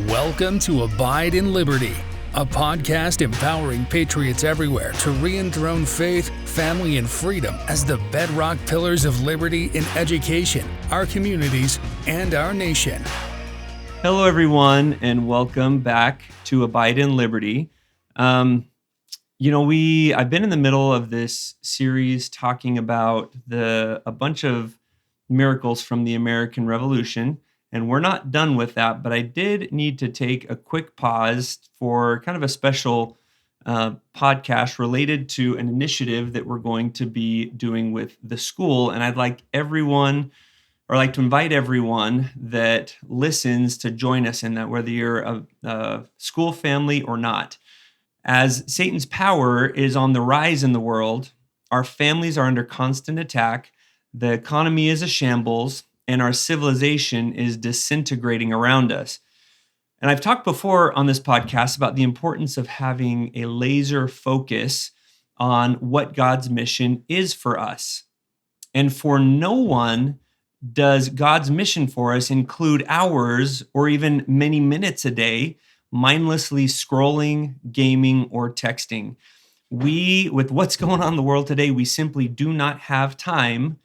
Welcome to Abide in Liberty, a podcast empowering patriots everywhere to re-enthrone faith, family, and freedom as the bedrock pillars of liberty in education, our communities, and our nation. Hello, everyone, and welcome back to Abide in Liberty. I've been in the middle of this series talking about a bunch of miracles from the American Revolution, and we're not done with that, but I did need to take a quick pause for kind of a special podcast related to an initiative that we're going to be doing with the school, and I'd like to invite everyone that listens to join us in that, whether you're a school family or not. As Satan's power is on the rise in the world, our families are under constant attack, the economy is a shambles, and our civilization is disintegrating around us. And I've talked before on this podcast about the importance of having a laser focus on what God's mission is for us. And for no one does God's mission for us include hours or even many minutes a day mindlessly scrolling, gaming, or texting. With what's going on in the world today, we simply do not have time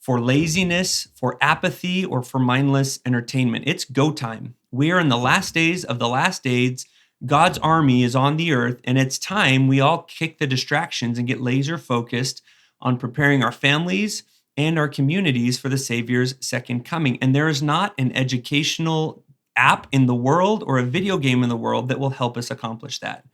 for laziness, for apathy, or for mindless entertainment. It's go time. We are in the last days of the last days. God's army is on the earth, and it's time we all kick the distractions and get laser focused on preparing our families and our communities for the Savior's second coming. And there is not an educational app in the world or a video game in the world that will help us accomplish that.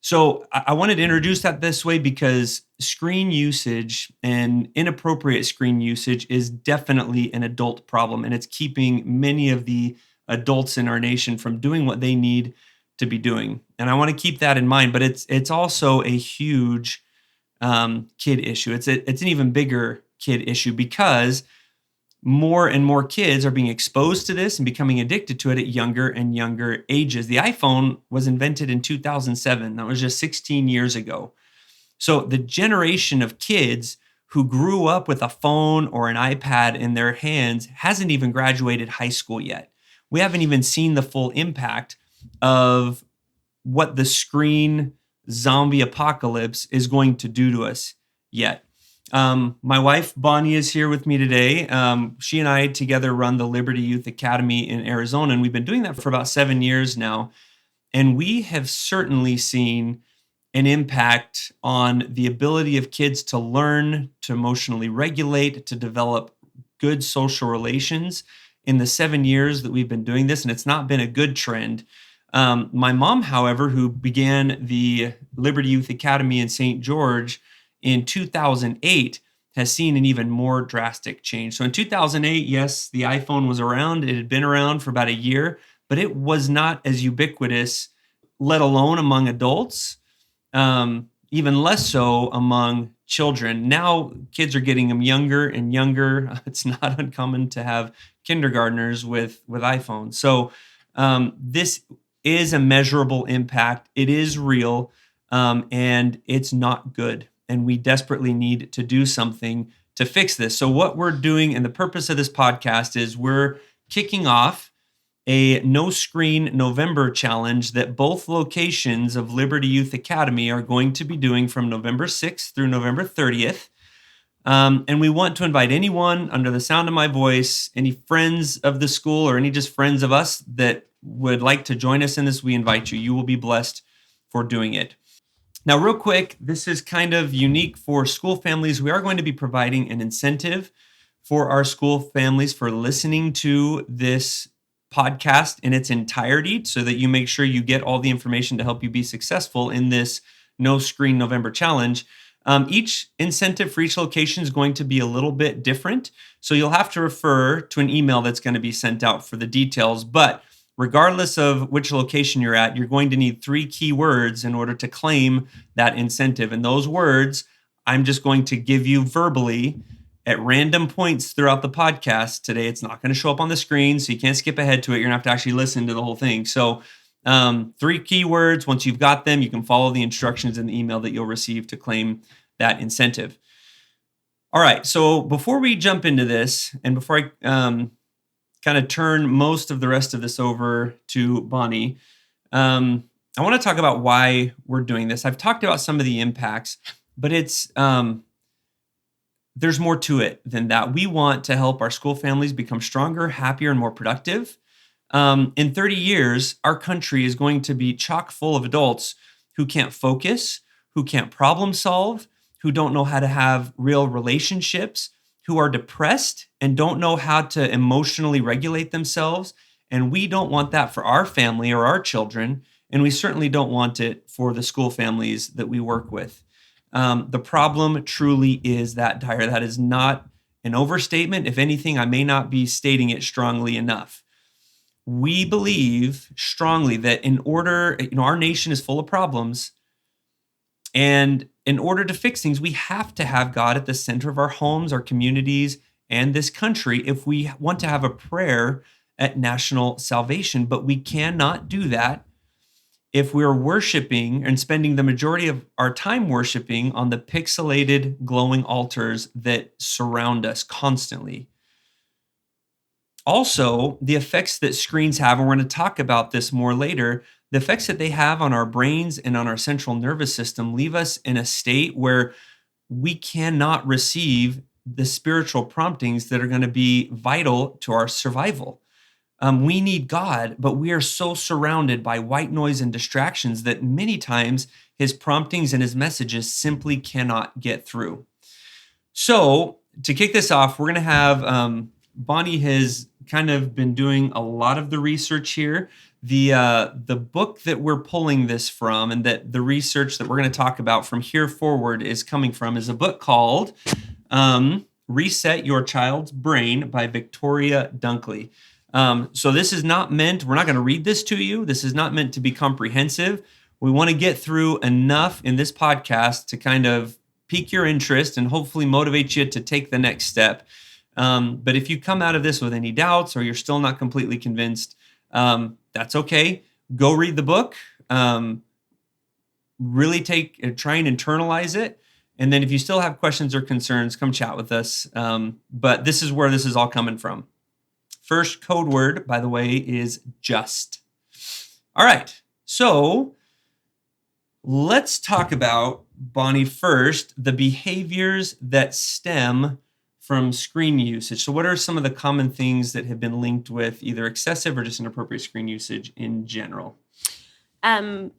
So I wanted to introduce that this way because screen usage and inappropriate screen usage is definitely an adult problem, and it's keeping many of the adults in our nation from doing what they need to be doing. And I want to keep that in mind, but it's also a huge kid issue. It's an even bigger kid issue because more and more kids are being exposed to this and becoming addicted to it at younger and younger ages. The iPhone was invented in 2007. That was just 16 years ago. So the generation of kids who grew up with a phone or an iPad in their hands hasn't even graduated high school yet. We haven't even seen the full impact of what the screen zombie apocalypse is going to do to us yet. My wife, Bonnie, is here with me today. She and I together run the Liberty Youth Academy in Arizona, and we've been doing that for about 7 years now. And we have certainly seen an impact on the ability of kids to learn, to emotionally regulate, to develop good social relations in the 7 years that we've been doing this, and it's not been a good trend. My mom, however, who began the Liberty Youth Academy in St. George in 2008, has seen an even more drastic change. So in 2008, yes, the iPhone was around. It had been around for about a year, but it was not as ubiquitous, let alone among adults, even less so among children. Now kids are getting them younger and younger. It's not uncommon to have kindergartners with iPhones. So this is a measurable impact. It is real, and it's not good. And we desperately need to do something to fix this. So what we're doing, and the purpose of this podcast, is we're kicking off a No Screen November challenge that both locations of Liberty Youth Academy are going to be doing from November 6th through November 30th. And we want to invite anyone under the sound of my voice, any friends of the school or any just friends of us that would like to join us in this. We invite you. You will be blessed for doing it. Now, real quick, this is kind of unique for school families. We are going to be providing an incentive for our school families for listening to this podcast in its entirety so that you make sure you get all the information to help you be successful in this No Screen November challenge. Each incentive for each location is going to be a little bit different. So you'll have to refer to an email that's going to be sent out for the details. But regardless of which location you're at, you're going to need 3 key words in order to claim that incentive. And those words, I'm just going to give you verbally at random points throughout the podcast today. It's not going to show up on the screen, so you can't skip ahead to it. You're going to have to actually listen to the whole thing. So 3 key words. Once you've got them, you can follow the instructions in the email that you'll receive to claim that incentive. All right, so before we jump into this, and before I kind of turn most of the rest of this over to Bonnie, I want to talk about why we're doing this. I've talked about some of the impacts, but it's there's more to it than that. We want to help our school families become stronger, happier, and more productive. In 30 years, our country is going to be chock full of adults who can't focus, who can't problem solve, who don't know how to have real relationships, who are depressed and don't know how to emotionally regulate themselves. And we don't want that for our family or our children. And we certainly don't want it for the school families that we work with. The problem truly is that dire. That is not an overstatement. If anything, I may not be stating it strongly enough. We believe strongly that in order, our nation is full of problems. And in order to fix things, we have to have God at the center of our homes, our communities, and this country if we want to have a prayer at national salvation. But we cannot do that if we're worshiping and spending the majority of our time worshiping on the pixelated glowing altars that surround us constantly. Also, the effects that screens have, and we're going to talk about this more later, the effects that they have on our brains and on our central nervous system leave us in a state where we cannot receive the spiritual promptings that are going to be vital to our survival. We need God, but we are so surrounded by white noise and distractions that many times his promptings and his messages simply cannot get through. So to kick this off, we're going to have Bonnie has kind of been doing a lot of the research here. The book that we're pulling this from and that the research that we're going to talk about from here forward is coming from is a book called Reset Your Child's Brain by Victoria Dunkley. So this is not meant, we're not going to read this to you. This is not meant to be comprehensive. We want to get through enough in this podcast to kind of pique your interest and hopefully motivate you to take the next step. But if you come out of this with any doubts or you're still not completely convinced, that's okay. Go read the book. Really try and internalize it. And then if you still have questions or concerns, come chat with us. But this is where this is all coming from. First code word, by the way, is just. All right. So let's talk about, Bonnie, first, the behaviors that stem from screen usage. So what are some of the common things that have been linked with either excessive or just inappropriate screen usage in general?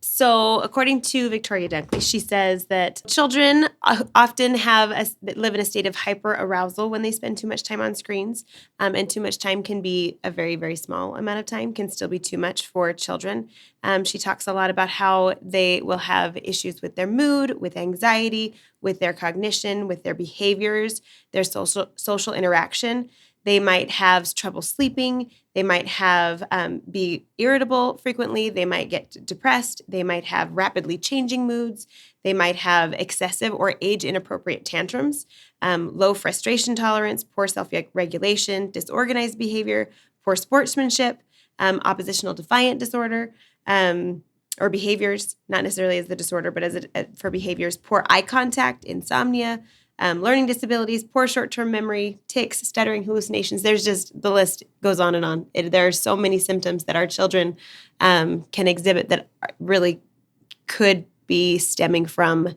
So according to Victoria Dunkley, she says that children often live in a state of hyper-arousal when they spend too much time on screens, and too much time can be a very, very small amount of time, can still be too much for children. She talks a lot about how they will have issues with their mood, with anxiety, with their cognition, with their behaviors, their social interaction. They might have trouble sleeping. They might be irritable frequently. They might get depressed. They might have rapidly changing moods. They might have excessive or age-inappropriate tantrums, low frustration tolerance, poor self-regulation, disorganized behavior, poor sportsmanship, oppositional defiant disorder, or behaviors, not necessarily as the disorder, but for behaviors, poor eye contact, insomnia, learning disabilities, poor short-term memory, tics, stuttering, hallucinations. There's just, the list goes on and on. There are so many symptoms that our children can exhibit that really could be stemming from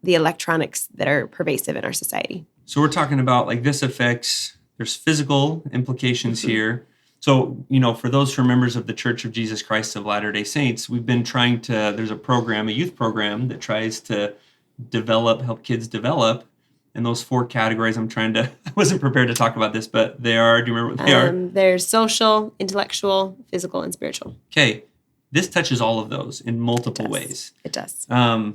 the electronics that are pervasive in our society. So we're talking about this affects, there's physical implications here. So, for those who are members of the Church of Jesus Christ of Latter-day Saints, we've been there's a youth program that tries to help kids develop. And those four categories, I wasn't prepared to talk about this, but they are, do you remember what they are? There's social, intellectual, physical, and spiritual. Okay. This touches all of those in multiple ways. It does. I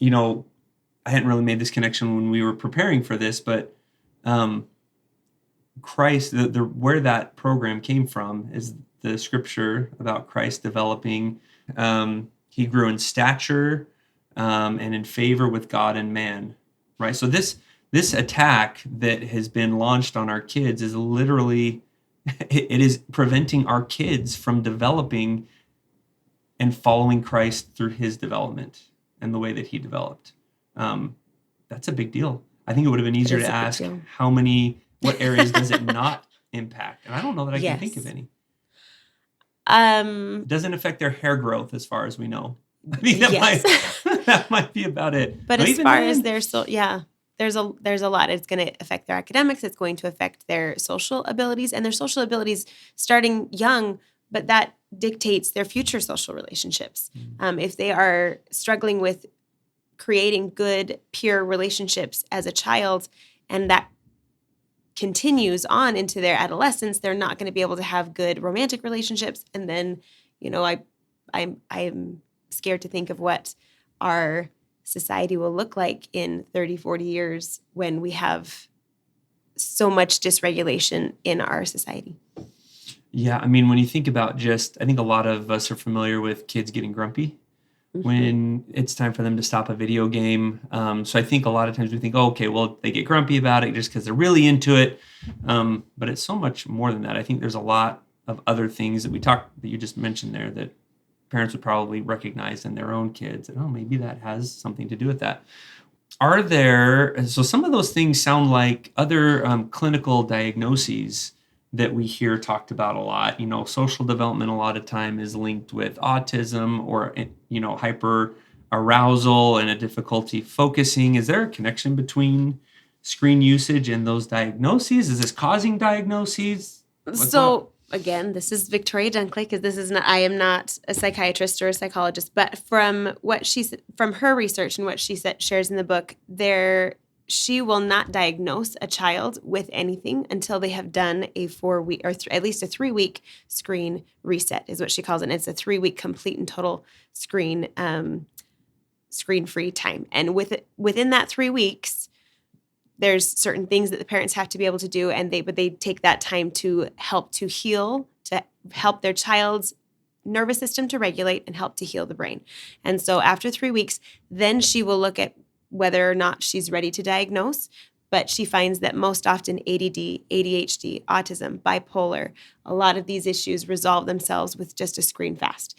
hadn't really made this connection when we were preparing for this, but Christ, where that program came from is the scripture about Christ developing. He grew in stature and in favor with God and man. Right. So this attack that has been launched on our kids is literally, it is preventing our kids from developing and following Christ through his development and the way that he developed. That's a big deal. I think it would have been easier to ask what areas does it not impact? And I don't know that I can think of Yes. any. Um, It doesn't affect their hair growth as far as we know. I mean, yes. that might be about it. But No, as even far then- as their there's a lot. It's going to affect their academics. It's going to affect their social abilities, and their social abilities starting young, but that dictates their future social relationships. If they are struggling with creating good peer relationships as a child, and that continues on into their adolescence, they're not going to be able to have good romantic relationships. And then, I'm scared to think of what our society will look like in 30, 40 years when we have so much dysregulation in our society. Yeah, I mean, when you think about I think a lot of us are familiar with kids getting grumpy when it's time for them to stop a video game. So I think a lot of times we think, oh, okay, well, they get grumpy about it just because they're really into it. But it's so much more than that. I think there's a lot of other things that you just mentioned there that parents would probably recognize in their own kids. And, maybe that has something to do with that. So some of those things sound like other clinical diagnoses that we hear talked about a lot. Social development a lot of time is linked with autism or, hyper arousal and a difficulty focusing. Is there a connection between screen usage and those diagnoses? Is this causing diagnoses? Again, this is Victoria Dunkley, because I am not a psychiatrist or a psychologist, but from her research and what she shares in the book, she will not diagnose a child with anything until they have done a 4-week or at least a 3-week screen reset, is what she calls it. And it's a 3-week complete and total screen-free time. And within that 3 weeks, there's certain things that the parents have to be able to do, but they take that time to help to heal, to help their child's nervous system to regulate and help to heal the brain. And so after 3 weeks, then she will look at whether or not she's ready to diagnose. But she finds that most often ADD, ADHD, autism, bipolar, a lot of these issues resolve themselves with just a screen fast.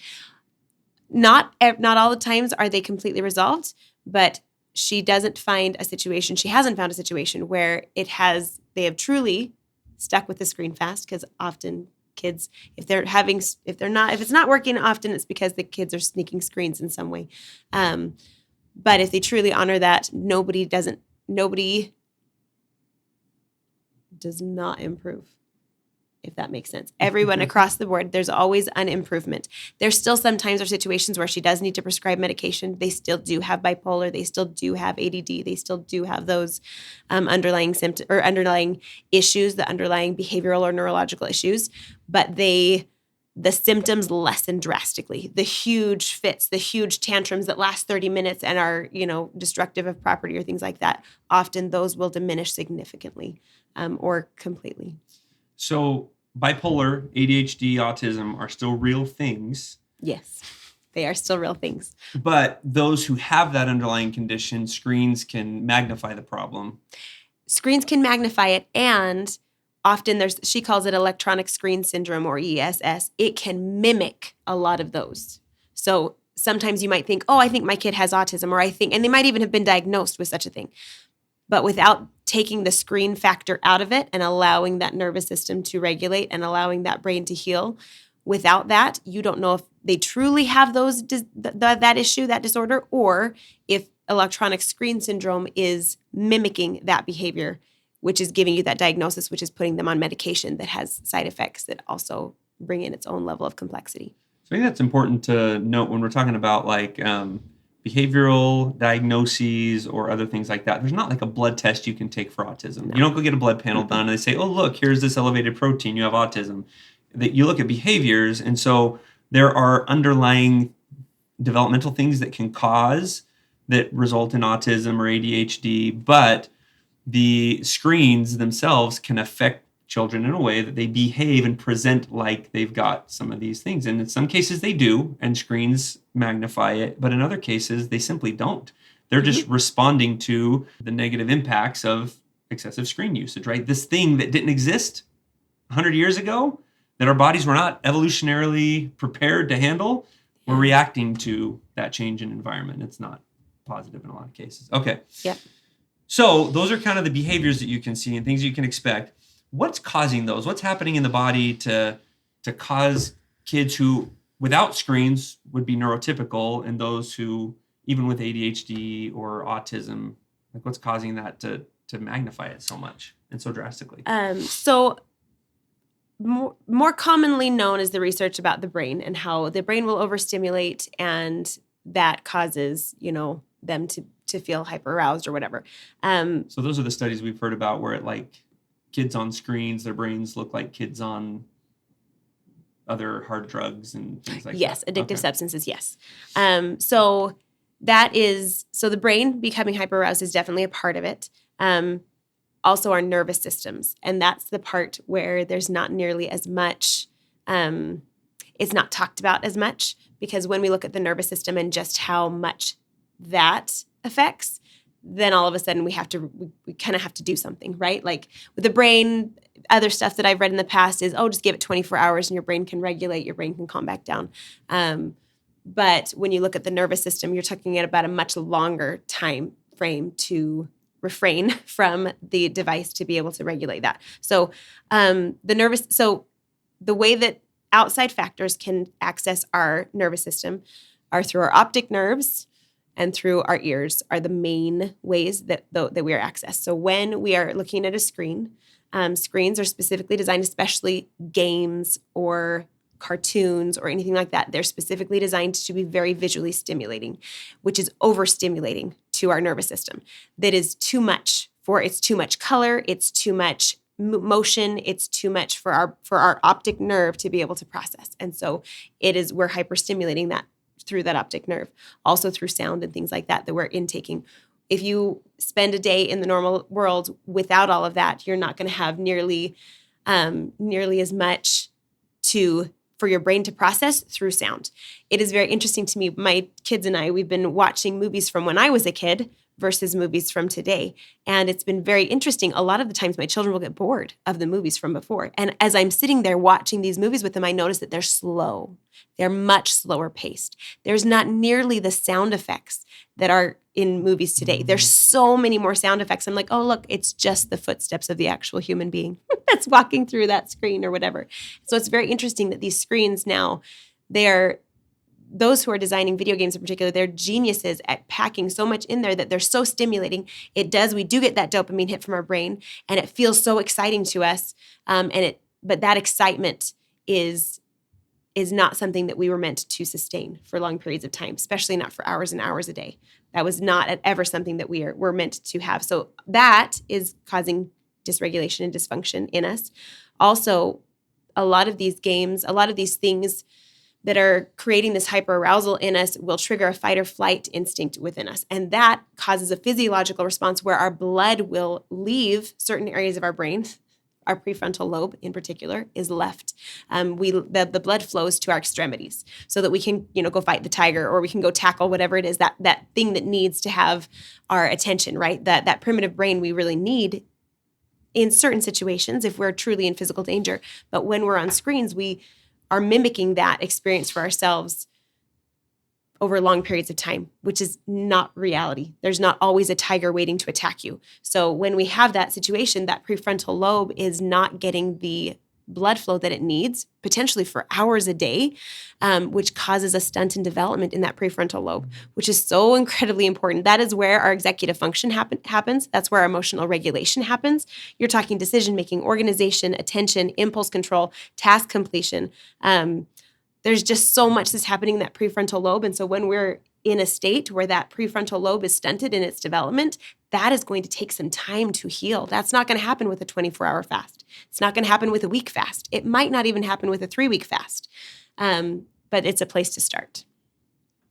Not all the times are they completely resolved, but she hasn't found a situation where they have truly stuck with the screen fast, because often kids, if it's not working, often it's because the kids are sneaking screens in some way. But if they truly honor that, nobody does not improve, if that makes sense. Everyone across the board, there's always an improvement. There still sometimes are situations where she does need to prescribe medication. They still do have bipolar. They still do have ADD. They still do have those underlying symptoms or underlying issues, the underlying behavioral or neurological issues. But the symptoms lessen drastically. The huge fits, the huge tantrums that last 30 minutes and are, destructive of property or things like that, often those will diminish significantly or completely. So bipolar, ADHD, autism are still real things. Yes, they are still real things. But those who have that underlying condition, screens can magnify the problem. Screens can magnify it, and often she calls it electronic screen syndrome, or ESS. It can mimic a lot of those. So sometimes you might think, oh, I think my kid has autism, and they might even have been diagnosed with such a thing. But without taking the screen factor out of it and allowing that nervous system to regulate and allowing that brain to heal, without that, you don't know if they truly have that issue, that disorder, or if electronic screen syndrome is mimicking that behavior, which is giving you that diagnosis, which is putting them on medication that has side effects that also bring in its own level of complexity. So I think that's important to note when we're talking about behavioral diagnoses or other things like that. There's not like a blood test you can take for autism. No. You don't go get a blood panel done and they say, oh, look, here's this elevated protein, you have autism. That you look at behaviors, and so there are underlying developmental things that can cause that result in autism or ADHD, but the screens themselves can affect children in a way that they behave and present like they've got some of these things. And in some cases they do, and screens magnify it, but in other cases they simply don't. They're just responding to the negative impacts of excessive screen usage, right? This thing that didn't exist 100 years ago, that our bodies were not evolutionarily prepared to handle, we're reacting to that change in environment. It's not positive in a lot of cases. Okay. Yeah. So those are kind of the behaviors that you can see and things you can expect. what's causing those? What's happening in the body to cause kids who without screens would be neurotypical, and those who even with ADHD or autism, like what's causing that to magnify it so much and so drastically? So more commonly known is the research about the brain and how the brain will overstimulate, and that causes, them to feel hyper aroused or whatever. So those are the studies we've heard about where it like kids on screens, their brains look like kids on other hard drugs and things like yes, that. addictive substances, yes. So the brain becoming hyper aroused is definitely a part of it. Also our nervous systems. And that's the part where there's not nearly as much, it's not talked about as much, because when we look at the nervous system and just how much that affects, then all of a sudden we kind of have to do something, right? Like with the brain, other stuff that I've read in the past is, just give it 24 hours and your brain can regulate, your brain can calm back down. But when you look at the nervous system, you're talking at about a much longer time frame to refrain from the device to be able to regulate that. So the way that outside factors can access our nervous system are through our optic nerves and through our ears are the main ways that we are accessed. So when we are looking at a screen, screens are specifically designed, especially games or cartoons or anything like that. They're specifically designed to be very visually stimulating, which is overstimulating to our nervous system. That is too much it's too much color, it's too much motion, it's too much for our optic nerve to be able to process. And so we're hyperstimulating that through that optic nerve, also through sound and things like that we're intaking. If you spend a day in the normal world without all of that, you're not going to have nearly as much for your brain to process through sound. It is very interesting to me. My kids and I, we've been watching movies from when I was a kid versus movies from today. And it's been very interesting. A lot of the times my children will get bored of the movies from before. And as I'm sitting there watching these movies with them, I notice that they're slow. They're much slower paced. There's not nearly the sound effects that are in movies today. There's so many more sound effects. I'm like, oh, look, it's just the footsteps of the actual human being that's walking through that screen or whatever. So it's very interesting that these screens now, those who are designing video games in particular, they're geniuses at packing so much in there that they're so stimulating. We do get that dopamine hit from our brain, and it feels so exciting to us. But that excitement is not something that we were meant to sustain for long periods of time, especially not for hours and hours a day. That was not ever something that we're meant to have. So that is causing dysregulation and dysfunction in us. Also, a lot of these games, a lot of these things that are creating this hyperarousal in us will trigger a fight or flight instinct within us. And that causes a physiological response where our blood will leave certain areas of our brain. Our prefrontal lobe in particular is left. The blood flows to our extremities so that we can, go fight the tiger, or we can go tackle whatever it is, that thing that needs to have our attention, right? That primitive brain we really need in certain situations if we're truly in physical danger. But when we're on screens, we are mimicking that experience for ourselves over long periods of time, which is not reality. There's not always a tiger waiting to attack you. So when we have that situation, that prefrontal lobe is not getting the blood flow that it needs, potentially for hours a day, which causes a stunt in development in that prefrontal lobe, which is so incredibly important. That is where our executive function happens. That's where our emotional regulation happens. You're talking decision-making, organization, attention, impulse control, task completion. There's just so much that's happening in that prefrontal lobe. And so when we're in a state where that prefrontal lobe is stunted in its development, that is going to take some time to heal. That's not going to happen with a 24-hour fast. It's not going to happen with a week fast. It might not even happen with a 3-week fast. But it's a place to start.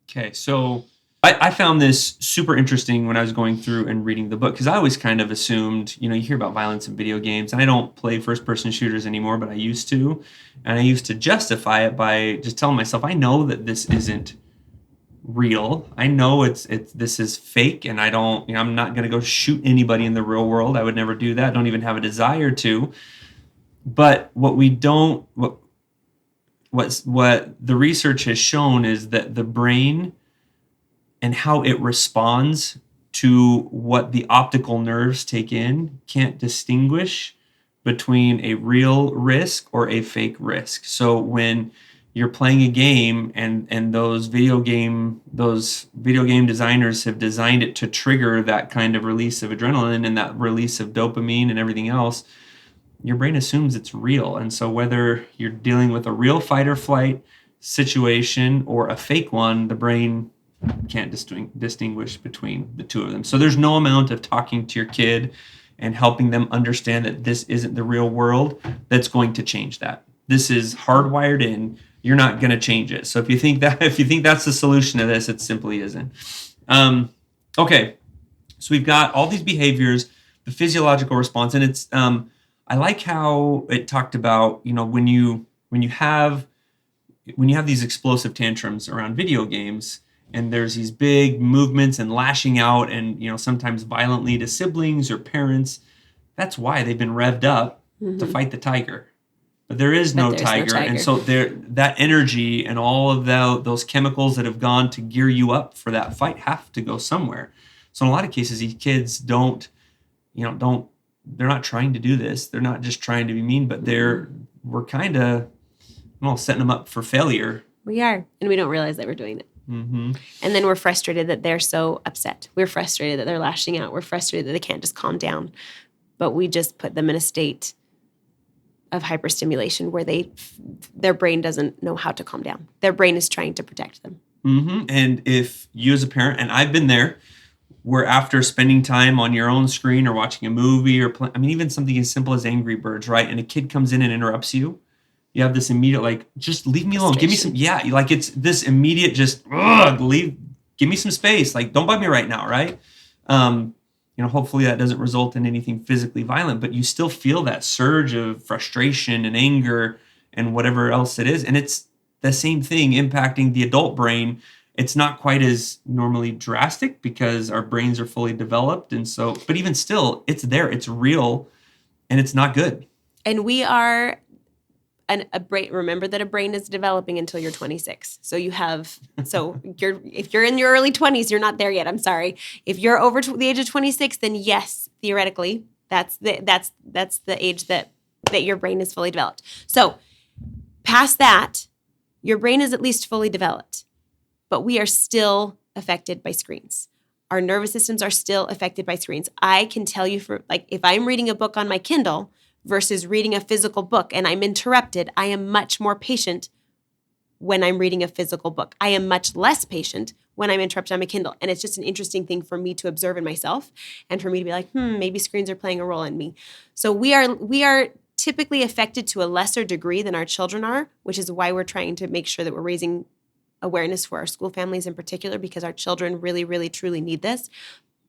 Okay, so I found this super interesting when I was going through and reading the book, because I always kind of assumed, you hear about violence in video games, and I don't play first-person shooters anymore, but I used to. And I used to justify it by just telling myself, I know that this isn't real. I know this is fake, and I'm not going to go shoot anybody in the real world. I would never do that. I don't even have a desire to. But what the research has shown is that the brain and how it responds to what the optical nerves take in can't distinguish between a real risk or a fake risk. So when you're playing a game and those video game designers have designed it to trigger that kind of release of adrenaline and that release of dopamine and everything else, your brain assumes it's real. And so whether you're dealing with a real fight or flight situation or a fake one, the brain can't distinguish between the two of them. So there's no amount of talking to your kid and helping them understand that this isn't the real world that's going to change that. This is hardwired in. You're not going to change it. So if you think that's the solution to this, it simply isn't. Okay, so we've got all these behaviors, the physiological response, and it's I like how it talked about, when you have these explosive tantrums around video games, and there's these big movements and lashing out, and sometimes violently to siblings or parents. That's why they've been revved up to fight the tiger. But there is no tiger. And so that energy and all of those chemicals that have gone to gear you up for that fight have to go somewhere. So in a lot of cases, these kids they're not trying to do this. They're not just trying to be mean, but we're kind of setting them up for failure. We are, and we don't realize that we're doing it. Mm-hmm. And then we're frustrated that they're so upset. We're frustrated that they're lashing out. We're frustrated that they can't just calm down. But we just put them in a state of hyperstimulation where their brain doesn't know how to calm down. Their brain is trying to protect them. Mm-hmm. And if you as a parent, and I've been there, where after spending time on your own screen or watching a movie or even something as simple as Angry Birds, right? And a kid comes in and interrupts you. You have this immediate, just leave me alone. Give me some, it's this immediate give me some space. Don't bug me right now, right? Hopefully that doesn't result in anything physically violent, but you still feel that surge of frustration and anger and whatever else it is. And it's the same thing impacting the adult brain. It's not quite as normally drastic because our brains are fully developed. And so, but even still, it's there, it's real, and it's not good. And we are a brain. Remember that a brain is developing until you're 26. So if you're in your early 20s, you're not there yet. I'm sorry. If you're over the age of 26, then yes, theoretically, that's the age that your brain is fully developed. So past that, your brain is at least fully developed, but we are still affected by screens. Our nervous systems are still affected by screens. I can tell you if I'm reading a book on my Kindle versus reading a physical book and I'm interrupted, I am much more patient when I'm reading a physical book. I am much less patient when I'm interrupted on my Kindle. And it's just an interesting thing for me to observe in myself and for me to be like, maybe screens are playing a role in me. So we are typically affected to a lesser degree than our children are, which is why we're trying to make sure that we're raising awareness for our school families in particular, because our children really, really, truly need this.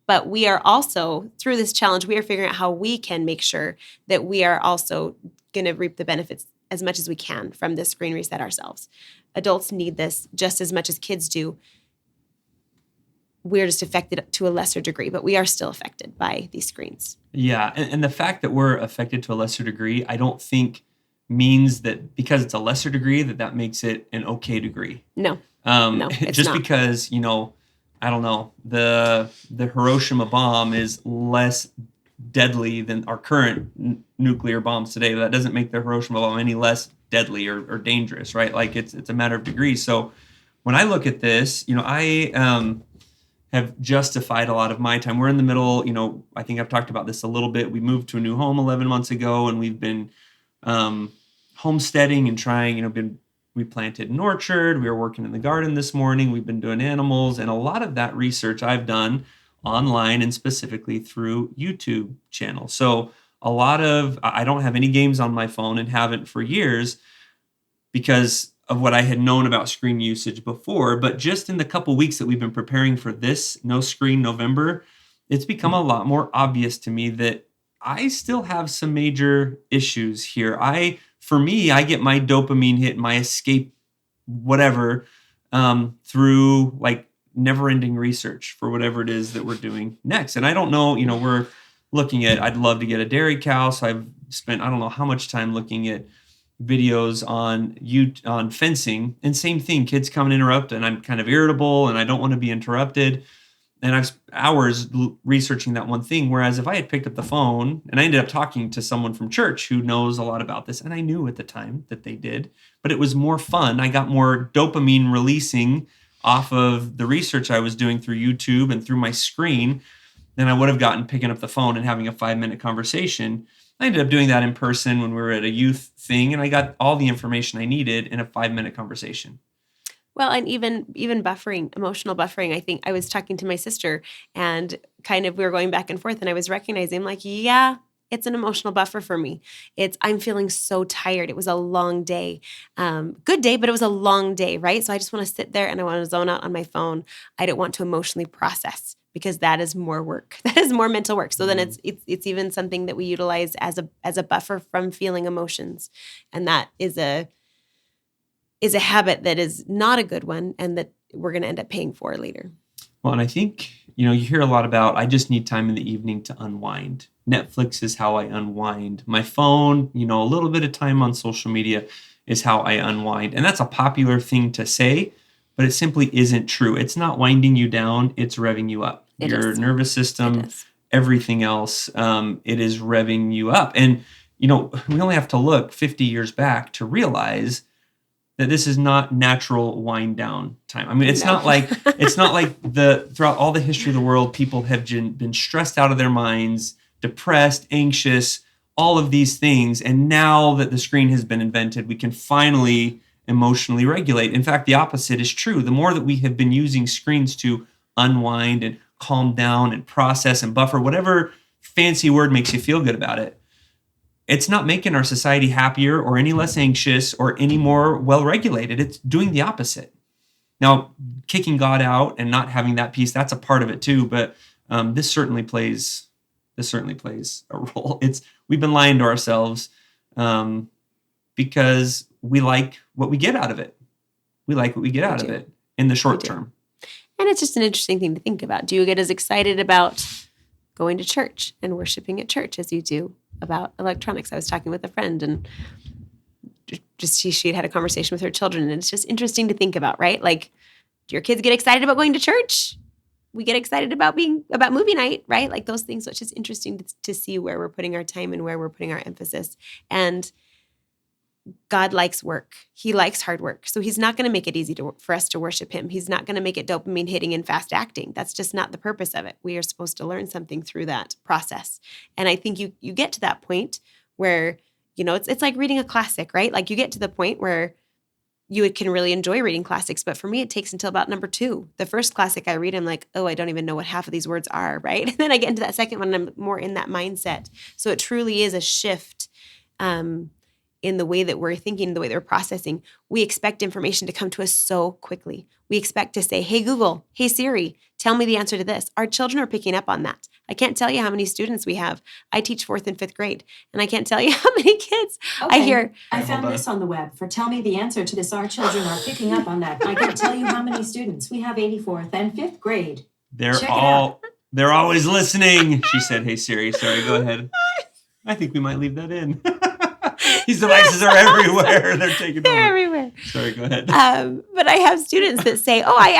But we are also, through this challenge, we are figuring out how we can make sure that we are also going to reap the benefits as much as we can from this screen reset ourselves. Adults need this just as much as kids do. We're just affected to a lesser degree, but we are still affected by these screens. Yeah, and the fact that we're affected to a lesser degree, I don't think means that because it's a lesser degree that makes it an okay degree. No, it's just not. Because, I don't know, the Hiroshima bomb is less deadly than our current nuclear bombs today. That doesn't make the Hiroshima bomb any less deadly or dangerous, right? It's a matter of degrees. So when I look at this, I have justified a lot of my time. We're in the middle, I think I've talked about this a little bit. We moved to a new home 11 months ago, and we've been homesteading and trying, we planted an orchard. We were working in the garden this morning. We've been doing animals, and a lot of that research I've done online and specifically through YouTube channels. So I don't have any games on my phone and haven't for years because of what I had known about screen usage before. But just in the couple weeks that we've been preparing for this No Screen November, it's become a lot more obvious to me that I still have some major issues here. For me, I get my dopamine hit, my escape, whatever, through never-ending research for whatever it is that we're doing next. And I don't know, we're looking at, I'd love to get a dairy cow. So I've spent, I don't know how much time looking at videos on fencing. And same thing, kids come and interrupt, and I'm kind of irritable and I don't want to be interrupted. And I've spent hours researching that one thing. Whereas if I had picked up the phone, and I ended up talking to someone from church who knows a lot about this, and I knew at the time that they did, but it was more fun. I got more dopamine releasing off of the research I was doing through YouTube and through my screen than I would have gotten picking up the phone and having a 5-minute conversation. I ended up doing that in person when we were at a youth thing, and I got all the information I needed in a 5-minute conversation. Well, and even buffering, emotional buffering. I think I was talking to my sister and kind of we were going back and forth, and I was recognizing like, yeah, it's an emotional buffer for me. I'm feeling so tired. It was a long day. Good day, but it was a long day, right? So I just want to sit there and I want to zone out on my phone. I don't want to emotionally process because that is more work. That is more mental work. So then it's even something that we utilize as a buffer from feeling emotions. And that is a habit that is not a good one and that we're going to end up paying for later. Well, and I think, you hear a lot about, I just need time in the evening to unwind. Netflix is how I unwind. My phone, a little bit of time on social media is how I unwind. And that's a popular thing to say, but it simply isn't true. It's not winding you down, it's revving you up. Your nervous system, everything else, it is revving you up. And, we only have to look 50 years back to realize that this is not natural wind down time. I mean, it's not like throughout all the history of the world, people have been stressed out of their minds, depressed, anxious, all of these things. And now that the screen has been invented, we can finally emotionally regulate. In fact, the opposite is true. The more that we have been using screens to unwind and calm down and process and buffer, whatever fancy word makes you feel good about it, it's not making our society happier or any less anxious or any more well-regulated. It's doing the opposite. Now, kicking God out and not having that peace, that's a part of it too. But this certainly plays a role. We've been lying to ourselves because we like what we get out of it. We like what we get out of it in the short term. And it's just an interesting thing to think about. Do you get as excited about going to church and worshiping at church as you do about electronics? I was talking with a friend and she had a conversation with her children, and it's just interesting to think about, right? Like, do your kids get excited about going to church? We get excited about movie night, right? Like those things. So it's just interesting to see where we're putting our time and where we're putting our emphasis. And God likes work. He likes hard work. So he's not going to make it easy for us to worship him. He's not going to make it dopamine hitting and fast acting. That's just not the purpose of it. We are supposed to learn something through that process. And I think you get to that point where, it's like reading a classic, right? Like you get to the point where you can really enjoy reading classics. But for me, it takes until about number 2. The first classic I read, I'm like, oh, I don't even know what half of these words are, right? And then I get into that second one and I'm more in that mindset. So it truly is a shift in the way that we're thinking, the way that we're processing. We expect information to come to us so quickly. We expect to say, hey, Google, hey, Siri, tell me the answer to this. Our children are picking up on that. I can't tell you how many students we have. I teach 4th and 5th grade, and I can't tell you how many kids I hear. I found this on the web. For tell me the answer to this, our children are picking up on that. I can't tell you how many students. We have 84th and 5th grade. They're always listening. She said, hey, Siri. Sorry, go ahead. I think we might leave that in. These devices are everywhere. They're taking over. They're everywhere. Sorry, go ahead. But I have students that say, oh, I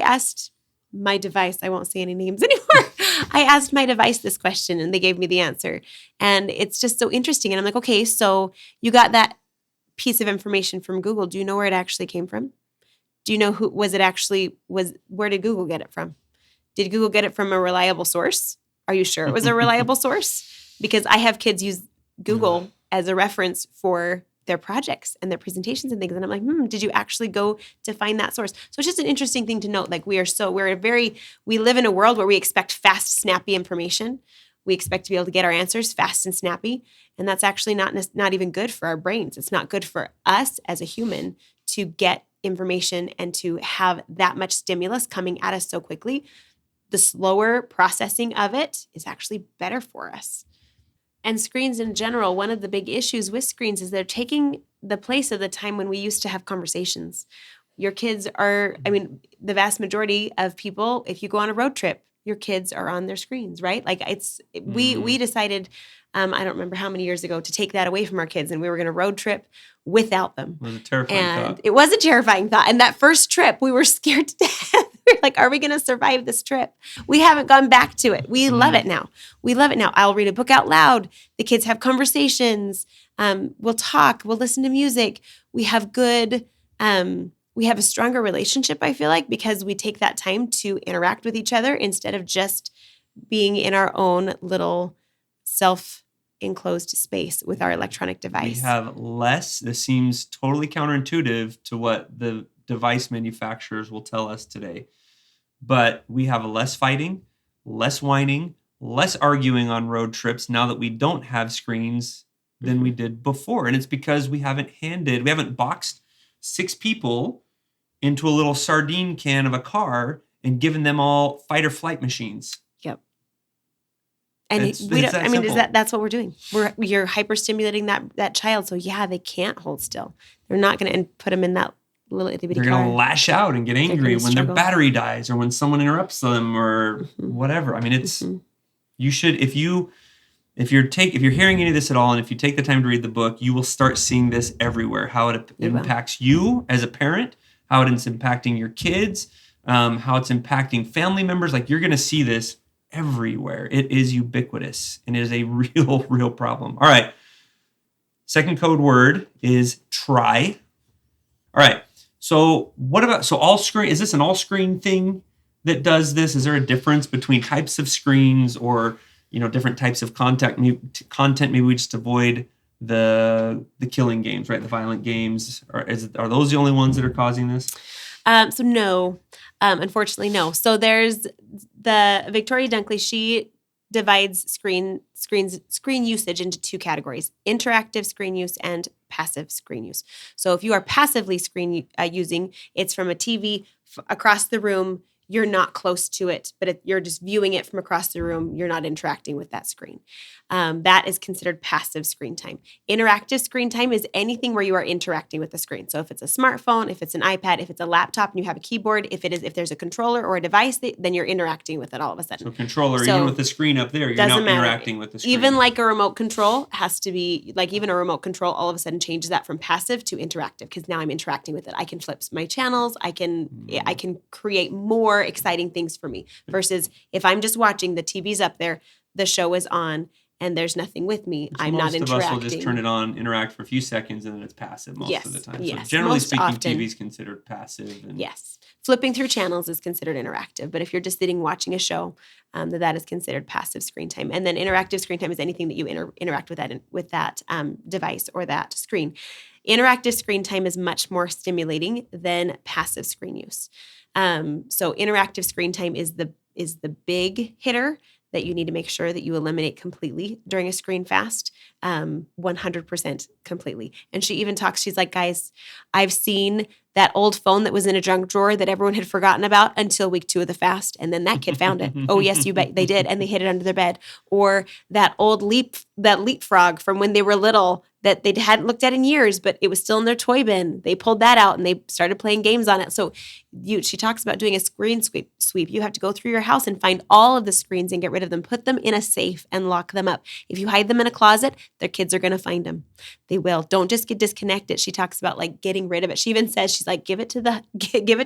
asked my device, I won't say any names anymore. I asked my device this question and they gave me the answer. And it's just so interesting. And I'm like, okay, so you got that piece of information from Google. Do you know where it actually came from? Do you know where did Google get it from? Did Google get it from a reliable source? Are you sure it was a reliable source? Because I have kids use Google as a reference for their projects and their presentations and things. And I'm like, did you actually go to find that source? So it's just an interesting thing to note. Like we live in a world where we expect fast, snappy information. We expect to be able to get our answers fast and snappy. And that's actually not even good for our brains. It's not good for us as a human to get information and to have that much stimulus coming at us so quickly. The slower processing of it is actually better for us. And screens in general, one of the big issues with screens is they're taking the place of the time when we used to have conversations. Your kids the vast majority of people, if you go on a road trip, your kids are on their screens, right? Like we decided, I don't remember how many years ago, to take that away from our kids, and we were going to road trip without them. It was a terrifying thought. It was a terrifying thought. And that first trip, we were scared to death. We're like, are we going to survive this trip? We haven't gone back to it. We love it now. We love it now. I'll read a book out loud. The kids have conversations. We'll talk. We'll listen to music. We have good, we have a stronger relationship, I feel like, because we take that time to interact with each other instead of just being in our own little self-enclosed space with our electronic device. We have less. This seems totally counterintuitive to what the device manufacturers will tell us today. But we have less fighting, less whining, less arguing on road trips now that we don't have screens than we did before. And it's because we haven't boxed 6 people into a little sardine can of a car and given them all fight or flight machines. Yep. And that's what we're doing. You're hyperstimulating that child. So yeah, they can't hold still. They're not going to put them in that little itty bitty car. They're going to lash out and get angry when their battery dies or when someone interrupts them or whatever. I mean, it's you should if you're hearing any of this at all, and if you take the time to read the book, you will start seeing this everywhere. How it impacts you as a parent, how it is impacting your kids, how it's impacting family members. Like, you're going to see this everywhere. It is ubiquitous, and it is a real problem. All right. Second code word is try. All right. So all screen? Is this an all screen thing that does this? Is there a difference between types of screens or, different types of content? Maybe we just avoid the killing games, right? The violent games. Are those the only ones that are causing this? So no, unfortunately, no. So there's the Victoria Dunkley. She divides screen usage into 2 categories: interactive screen use and passive screen use. So if you are passively screen using, it's from a TV across the room. You're not close to it, but you're just viewing it from across the room. You're not interacting with that screen. That is considered passive screen time. Interactive screen time is anything where you are interacting with the screen. So if it's a smartphone, if it's an iPad, if it's a laptop and you have a keyboard, if there's a controller or a device, then you're interacting with it all of a sudden. So controller, even with the screen up there, you're not interacting with the screen. Even like a remote control has to be, like even a remote control all of a sudden changes that from passive to interactive because now I'm interacting with it. I can flip my channels. I can create more exciting things for me versus if I'm just watching, the TV's up there, the show is on, and there's nothing with me, I'm not interacting. Most of us will just turn it on, interact for a few seconds, and then it's passive most of the time. Yes, so generally speaking, often, TV is considered passive. Yes. Flipping through channels is considered interactive, but if you're just sitting watching a show, that is considered passive screen time. And then interactive screen time is anything that you interact with that device or that screen. Interactive screen time is much more stimulating than passive screen use. So interactive screen time is the big hitter that you need to make sure that you eliminate completely during a screen fast, 100% completely. And she even talks, she's like, guys, I've seen that old phone that was in a junk drawer that everyone had forgotten about until week 2 of the fast. And then that kid found it. Oh, yes, you bet they did. And they hid it under their bed. Or that old leapfrog from when they were little that they hadn't looked at in years, but it was still in their toy bin. They pulled that out and they started playing games on it. So she talks about doing a screen sweep. You have to go through your house and find all of the screens and get rid of them. Put them in a safe and lock them up. If you hide them in a closet, their kids are going to find them. They will. Don't just get disconnected. She talks about like getting rid of it. She even says, she's like, give it to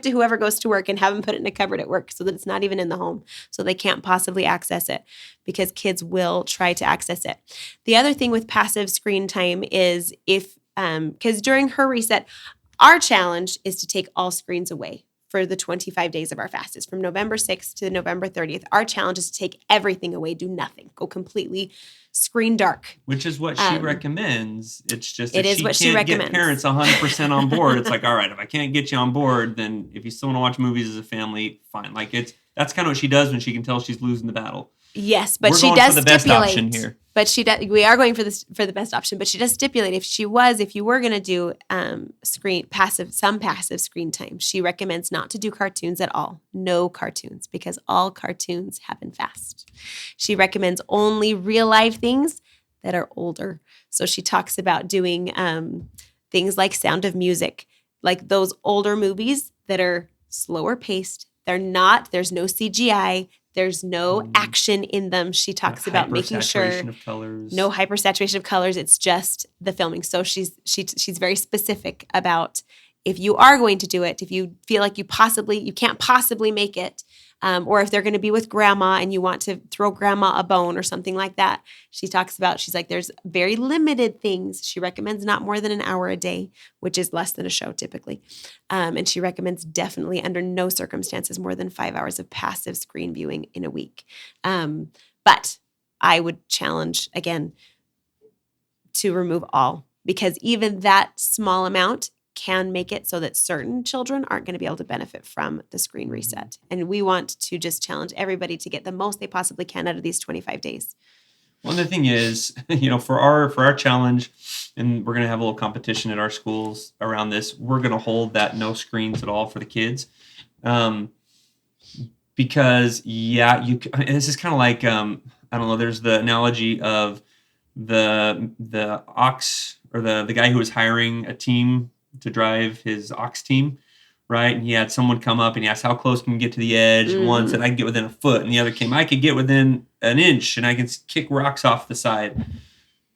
whoever goes to work and have them put it in a cupboard at work so that it's not even in the home. So they can't possibly access it because kids will try to access it. The other thing with passive screen time is because during her reset, our challenge is to take all screens away for the 25 days of our fast. It's from November 6th to November 30th. Our challenge is to take everything away, do nothing, go completely screen dark. Which is what she recommends. It's just it is what she recommends. Get parents 100% on board. It's like, all right, if I can't get you on board, then if you still want to watch movies as a family, fine. Like that's kind of what she does when she can tell she's losing the battle. Yes, but she does stipulate. Best option here. But we are going for the best option. But she does stipulate if you were going to do some passive screen time, she recommends not to do cartoons at all. No cartoons, because all cartoons happen fast. She recommends only real life things that are older. So she talks about doing things like Sound of Music, like those older movies that are slower paced. There's no CGI. There's no action in them. She talks about making sure no hypersaturation of colors. It's just the filming. So she's very specific about if you are going to do it, if you feel like you can't possibly make it, or if they're going to be with grandma and you want to throw grandma a bone or something like that, she's like, there's very limited things. She recommends not more than an hour a day, which is less than a show typically. And she recommends definitely under no circumstances more than 5 hours of passive screen viewing in a week. But I would challenge again to remove all, because even that small amount can make it so that certain children aren't going to be able to benefit from the screen reset. And we want to just challenge everybody to get the most they possibly can out of these 25 days. Well, the thing is, for our challenge, and we're going to have a little competition at our schools around this, we're going to hold that no screens at all for the kids. Because this is kind of like, I don't know, there's the analogy of the ox, or the guy who was hiring a team to drive his ox team, right? And he had someone come up and he asked, how close can you get to the edge? And one said, I can get within a foot. And the other came, I could get within an inch and I can kick rocks off the side.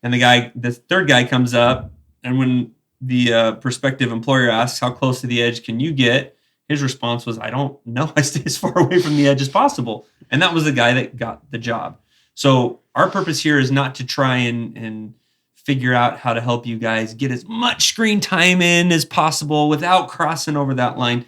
And the third guy comes up, and when the prospective employer asks, how close to the edge can you get? His response was, I don't know. I stay as far away from the edge as possible. And that was the guy that got the job. So our purpose here is not to try and figure out how to help you guys get as much screen time in as possible without crossing over that line.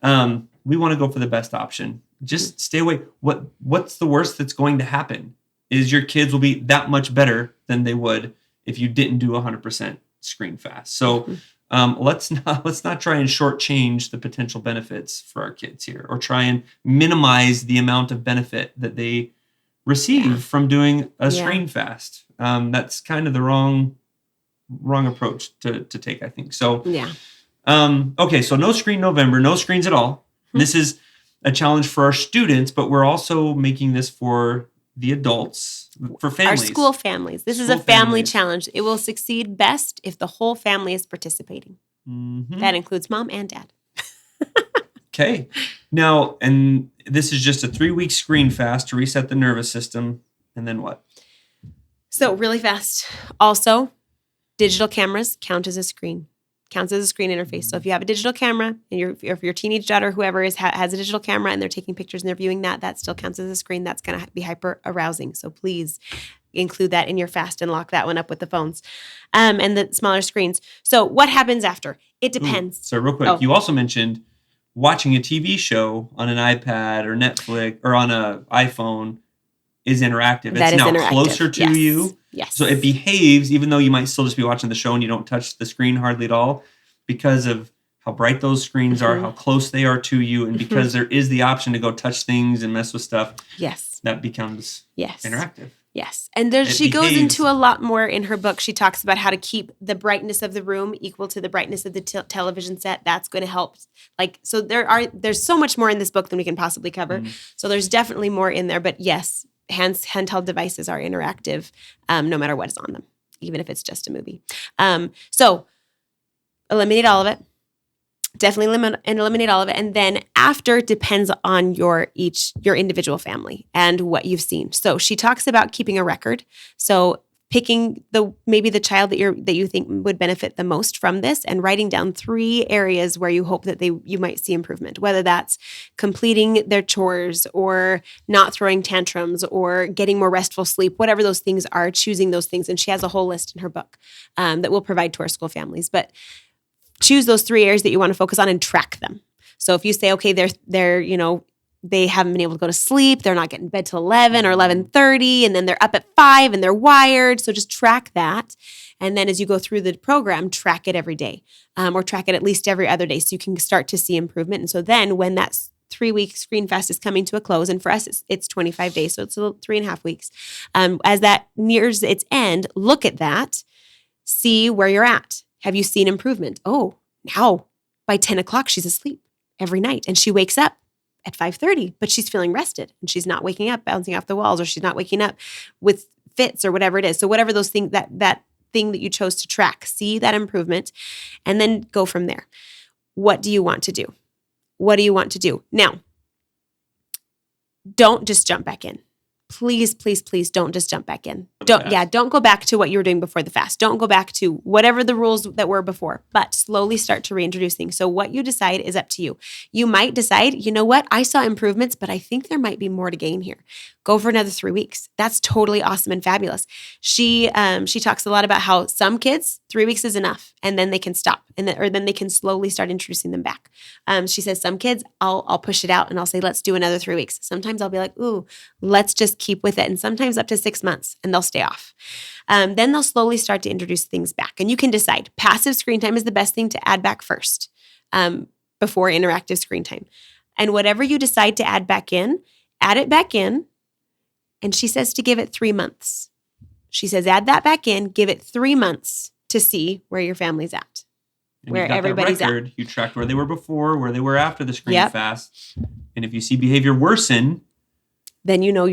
We want to go for the best option. Just stay away. What's the worst that's going to happen is your kids will be that much better than they would if you didn't do 100% screen fast. So let's not try and shortchange the potential benefits for our kids here, or try and minimize the amount of benefit that they receive from doing a screen fast. That's kind of the wrong approach to take, I think. So, okay. So no screen November, no screens at all. This is a challenge for our students, but we're also making this for the adults, for families. Our school families. This is a family challenge. It will succeed best if the whole family is participating. Mm-hmm. That includes mom and dad. Okay. Now, and this is just a 3-week screen fast to reset the nervous system. And then what? So really fast. Also, digital cameras counts as a screen interface. So if you have a digital camera, and if your teenage daughter, whoever has a digital camera and they're taking pictures and they're viewing that still counts as a screen. That's going to be hyper arousing. So please include that in your fast and lock that one up with the phones and the smaller screens. So what happens after? It depends. So real quick, you also mentioned watching a TV show on an iPad or Netflix or on an iPhone is interactive. It's now interactive. Closer to you. Yes. So it behaves, even though you might still just be watching the show and you don't touch the screen hardly at all, because of how bright those screens are, how close they are to you, and because there is the option to go touch things and mess with stuff. Yes. That becomes interactive. Yes. And she goes into a lot more in her book. She talks about how to keep the brightness of the room equal to the brightness of the television set. That's going to help. So there's so much more in this book than we can possibly cover. So there's definitely more in there. But yes, handheld devices are interactive no matter what is on them, even if it's just a movie. So eliminate all of it. Definitely eliminate all of it. And then after, it depends on your individual family and what you've seen. So she talks about keeping a record. So picking maybe the child that you think would benefit the most from this, and writing down 3 areas where you hope that you might see improvement, whether that's completing their chores or not throwing tantrums or getting more restful sleep, whatever those things are, choosing those things. And she has a whole list in her book that we'll provide to our school families. But choose those 3 areas that you want to focus on and track them. So if you say, okay, they're they haven't been able to go to sleep, they're not getting to bed till 11 or 11:30, and then they're up at 5 and they're wired. So just track that. And then as you go through the program, track it every day or track it at least every other day so you can start to see improvement. And so then when that 3-week screen fast is coming to a close, and for us it's 25 days, so it's 3.5 weeks. As that nears its end, look at that, see where you're at. Have you seen improvement? Oh, now by 10 o'clock, she's asleep every night and she wakes up at 5:30, but she's feeling rested and she's not waking up, bouncing off the walls, or she's not waking up with fits or whatever it is. So whatever those things, that thing that you chose to track, see that improvement and then go from there. What do you want to do? What do you want to do? Now, don't just jump back in. please, please, please don't just jump back in. The Don't fast. don't go back to what you were doing before the fast. Don't go back to whatever the rules that were before, but slowly start to reintroduce things. So what you decide is up to you. You might decide, you know what? I saw improvements, but I think there might be more to gain here. Go for another 3 weeks. That's totally awesome and fabulous. She talks a lot about how some kids 3 weeks is enough, and then they can stop, or then they can slowly start introducing them back. She says some kids, I'll push it out and I'll say, let's do another 3 weeks. Sometimes I'll be like, ooh, let's just keep with it. And sometimes up to 6 months, and they'll stay off. Then they'll slowly start to introduce things back. And you can decide. Passive screen time is the best thing to add back first, before interactive screen time. And whatever you decide to add it back in. And she says to give it 3 months. She says, add that back in, give it 3 months to see where your family's at, And where you've got everybody's that record. You tracked where they were before, where they were after the screen Yep. fast. And if you see behavior worsen, then you know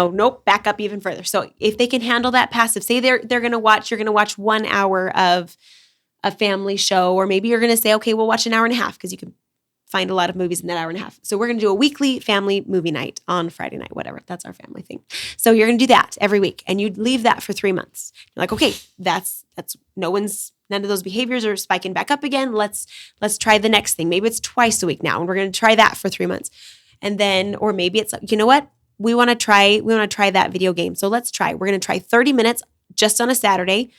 nope, back up even further. So if they can handle that passive, say you're going to watch 1 hour of a family show, or maybe you're going to say, okay, we'll watch an hour and a half, because you can find a lot of movies in that hour and a half. So we're going to do a weekly family movie night on Friday night, whatever. That's our family thing. So you're going to do that every week, and you leave that for 3 months. You're like, okay, that's none of those behaviors are spiking back up again. Let's try the next thing. Maybe it's twice a week now, and we're going to try that for 3 months. And then, or maybe it's like, you know what? We want to try that video game. So let's try. We're going to try 30 minutes just on a Saturday,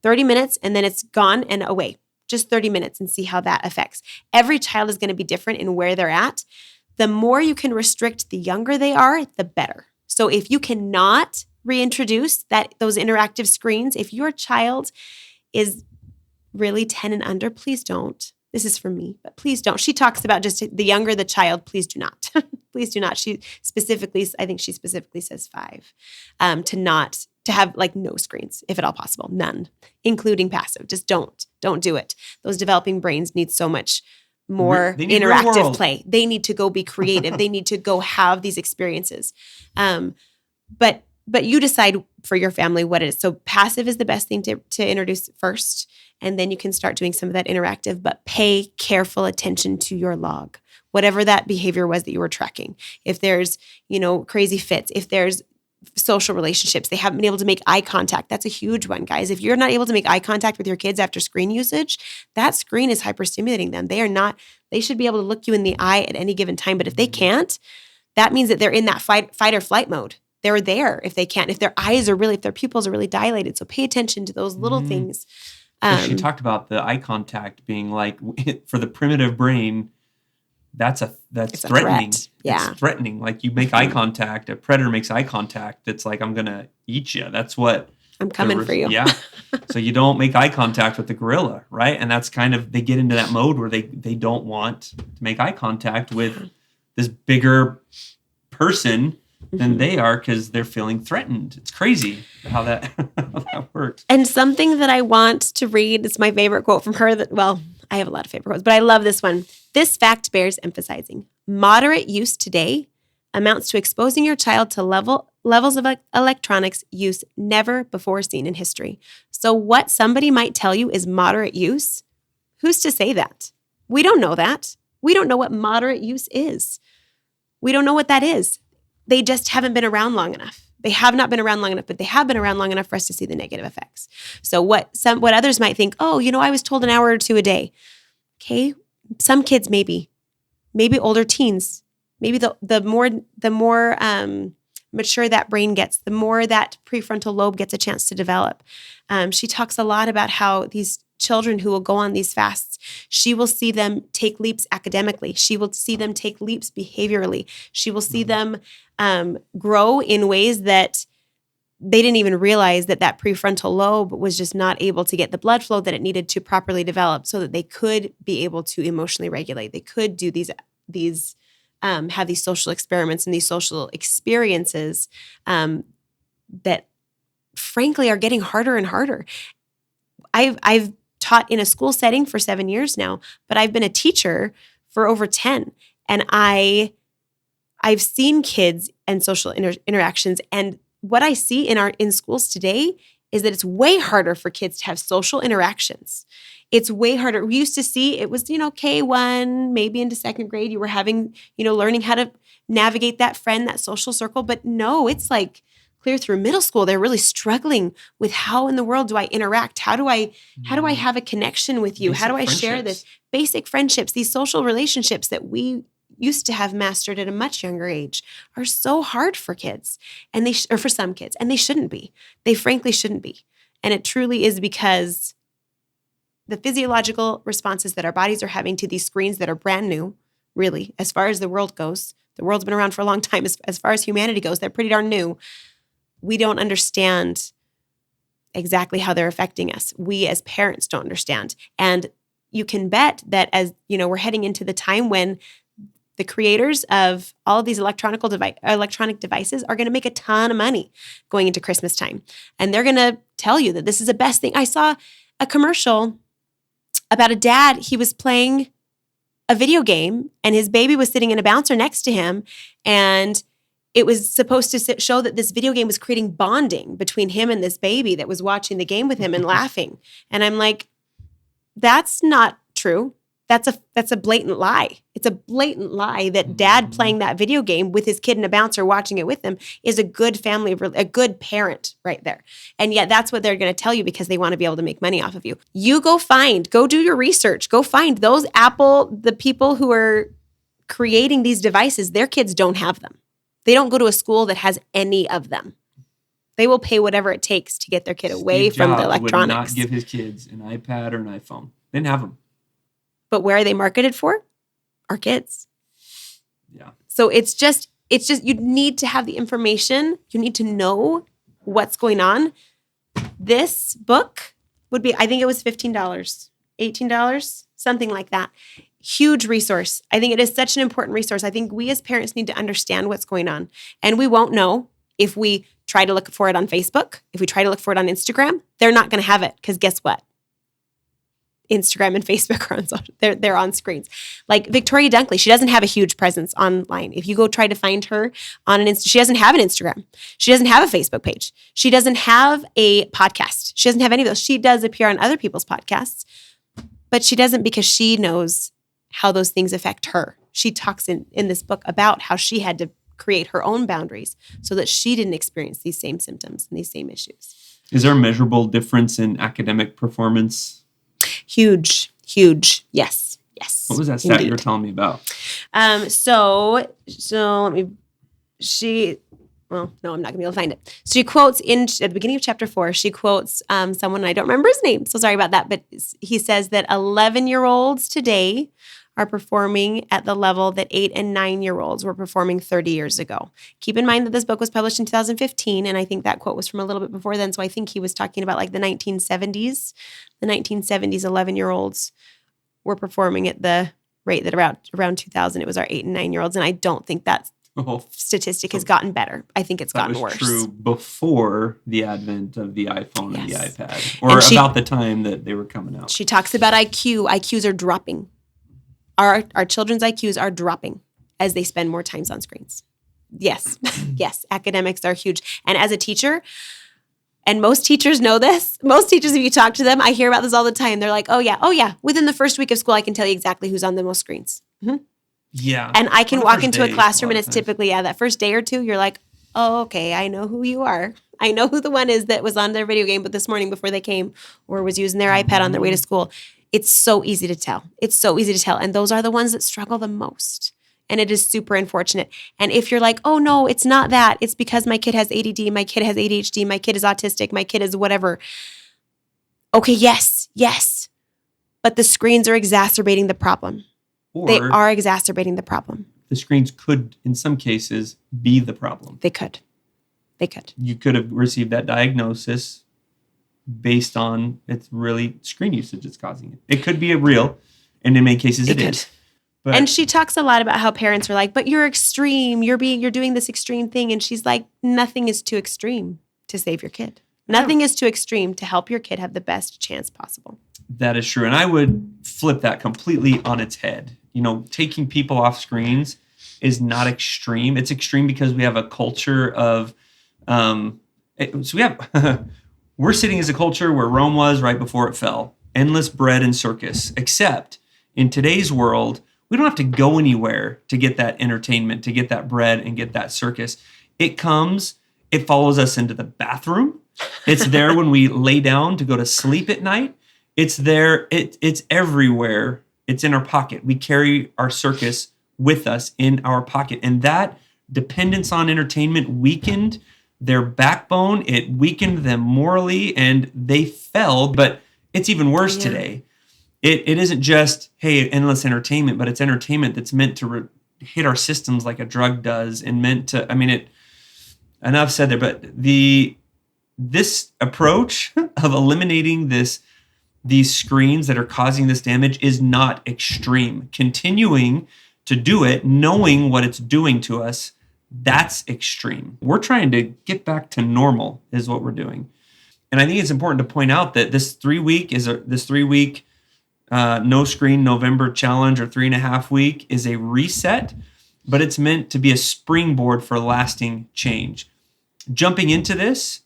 30 minutes, and then it's gone and away. Just 30 minutes, and see how that affects. Every child is going to be different in where they're at. The more you can restrict the younger they are, the better. So if you cannot reintroduce those interactive screens, if your child is really 10 and under, please don't. This is for me, but please don't. She talks about just the younger the child, please do not. Please do not. I think she specifically says 5, to have like no screens, if at all possible, none, including passive. Just don't do it. Those developing brains need so much more interactive play. They need to go be creative. They need to go have these experiences. But you decide for your family what it is. So passive is the best thing to introduce first, and then you can start doing some of that interactive, but pay careful attention to your log, whatever that behavior was that you were tracking. If there's, crazy fits, if there's social relationships, they haven't been able to make eye contact. That's a huge one, guys. If you're not able to make eye contact with your kids after screen usage, that screen is hyperstimulating them. They should be able to look you in the eye at any given time. But if they can't, that means that they're in that fight or flight mode. They're there if they can't, if their pupils are really dilated. So pay attention to those little things. She talked about the eye contact being like, for the primitive brain, that's threatening. Yeah. It's threatening. Like you make eye contact, a predator makes eye contact. It's like, I'm going to eat you. That's what. I'm coming for you. Yeah. So you don't make eye contact with the gorilla, right? And that's kind of, they get into that mode where they don't want to make eye contact with this bigger person than they are, because they're feeling threatened. It's crazy how that works. And something that I want to read, it's my favorite quote from her I have a lot of favorite quotes, but I love this one. This fact bears emphasizing. Moderate use today amounts to exposing your child to levels of electronics use never before seen in history. So what somebody might tell you is moderate use, who's to say that? We don't know that. We don't know what moderate use is. We don't know what that is. They just haven't been around long enough. They have not been around long enough, but they have been around long enough for us to see the negative effects. So what others might think, I was told an hour or 2 a day. Okay, some kids maybe older teens, maybe the more mature that brain gets, the more that prefrontal lobe gets a chance to develop. She talks a lot about how these children who will go on these fasts, she will see them take leaps academically. She will see them take leaps behaviorally. She will see them grow in ways that they didn't even realize that prefrontal lobe was just not able to get the blood flow that it needed to properly develop, so that they could be able to emotionally regulate. They could do have these social experiments and these social experiences that frankly are getting harder and harder. I've taught in a school setting for 7 years now, but I've been a teacher for over 10. And I've seen kids and social interactions. And what I see in schools today is that it's way harder for kids to have social interactions. It's way harder. We used to see it was, K1, maybe into second grade, you were having, learning how to navigate that friend, that social circle. But no, it's like clear through middle school, they're really struggling with how in the world do I interact? How do I have a connection with you? Basic How do I share this? Basic friendships, these social relationships that we used to have mastered at a much younger age are so hard for kids or for some kids, and they shouldn't be. They frankly shouldn't be. And it truly is because the physiological responses that our bodies are having to these screens that are brand new, really, as far as the world goes. The world's been around for a long time. As far as humanity goes, they're pretty darn new. We don't understand exactly how they're affecting us. We as parents don't understand. And you can bet that as, we're heading into the time when the creators of all of these electronic devices are going to make a ton of money going into Christmas time. And they're going to tell you that this is the best thing. I saw a commercial about a dad. He was playing a video game and his baby was sitting in a bouncer next to him. And it was supposed to show that this video game was creating bonding between him and this baby that was watching the game with him and laughing. And I'm like, that's not true. That's a blatant lie. It's a blatant lie that dad playing that video game with his kid in a bouncer watching it with him is a good a good parent right there. And yet that's what they're going to tell you because they want to be able to make money off of you. You go do your research. Go find those the people who are creating these devices, their kids don't have them. They don't go to a school that has any of them. They will pay whatever it takes to get their kid away from the electronics. Would not give his kids an iPad or an iPhone. They didn't have them. But where are they marketed for? Our kids. Yeah. So it's just you need to have the information. You need to know what's going on. This book would be, I think it was $15, $18, something like that. Huge resource. I think it is such an important resource. I think we as parents need to understand what's going on. And we won't know if we try to look for it on Facebook, if we try to look for it on Instagram. They're not going to have it because guess what? Instagram and Facebook are on they're on screens. Like Victoria Dunkley, she doesn't have a huge presence online. If you go try to find her on she doesn't have an Instagram. She doesn't have a Facebook page. She doesn't have a podcast. She doesn't have any of those. She does appear on other people's podcasts, but she doesn't because she knows how those things affect her. She talks in this book about how she had to create her own boundaries so that she didn't experience these same symptoms and these same issues. Is there a measurable difference in academic performance? Huge. Yes. What was that stat you were telling me about? So let me, no, I'm not gonna be able to find it. So she quotes at the beginning of chapter 4, she quotes someone, I don't remember his name, so sorry about that, but he says that 11-year-olds today are performing at the level that 8 and 9-year-olds were performing 30 years ago. Keep in mind that this book was published in 2015, and I think that quote was from a little bit before then, so I think he was talking about like the 1970s. The 1970s 11-year-olds were performing at the rate that around 2000, it was our 8 and 9-year-olds, and I don't think that statistic has gotten better. I think it's gotten worse. That was true before the advent of the iPhone and the iPad, or about the time that they were coming out. She talks about IQ. IQs are dropping. Our children's IQs are dropping as they spend more times on screens. Yes, academics are huge. And as a teacher, and most teachers know this, most teachers, if you talk to them, I hear about this all the time. They're like, oh yeah, within the first week of school, I can tell you exactly who's on the most screens. Mm-hmm. Yeah. And I can walk into a classroom and it's typically, that first day or two, you're like, oh, okay, I know who you are. I know who the one is that was on their video game, but this morning before they came or was using their iPad on their way to school. It's so easy to tell. And those are the ones that struggle the most. And it is super unfortunate. And if you're like, oh no, it's not that. It's because my kid has ADD, my kid has ADHD, my kid is autistic, my kid is whatever. Okay, yes. But the screens are exacerbating the problem. They are exacerbating the problem. The screens could, in some cases, be the problem. They could. You could have received that diagnosis based on it's really screen usage that's causing it. It could be real, and in many cases it is. But, and she talks a lot about how parents are like, but you're extreme. You're doing this extreme thing. And she's like, nothing is too extreme to save your kid. Nothing is too extreme to help your kid have the best chance possible. That is true. And I would flip that completely on its head. Taking people off screens is not extreme. It's extreme because we have a culture of, we're sitting as a culture where Rome was right before it fell. endless bread and circus, except in today's world, we don't have to go anywhere to get that entertainment, to get that bread and get that circus. It follows us into the bathroom. It's there when we lay down to go to sleep at night. It's there. It's everywhere. It's in our pocket. We carry our circus with us in our pocket. And that dependence on entertainment weakened their backbone. It weakened them morally, and they fell. But it's even worse today. It isn't just, hey, endless entertainment, but it's entertainment that's meant to hit our systems like a drug does, and meant to, enough said there, but this approach of eliminating these screens that are causing this damage is not extreme. Continuing to do it, knowing what it's doing to us, that's extreme. We're trying to get back to normal is what we're doing. And I think it's important to point out that this 3 week no screen November challenge, or 3.5 week, is a reset, but it's meant to be a springboard for lasting change. Jumping into this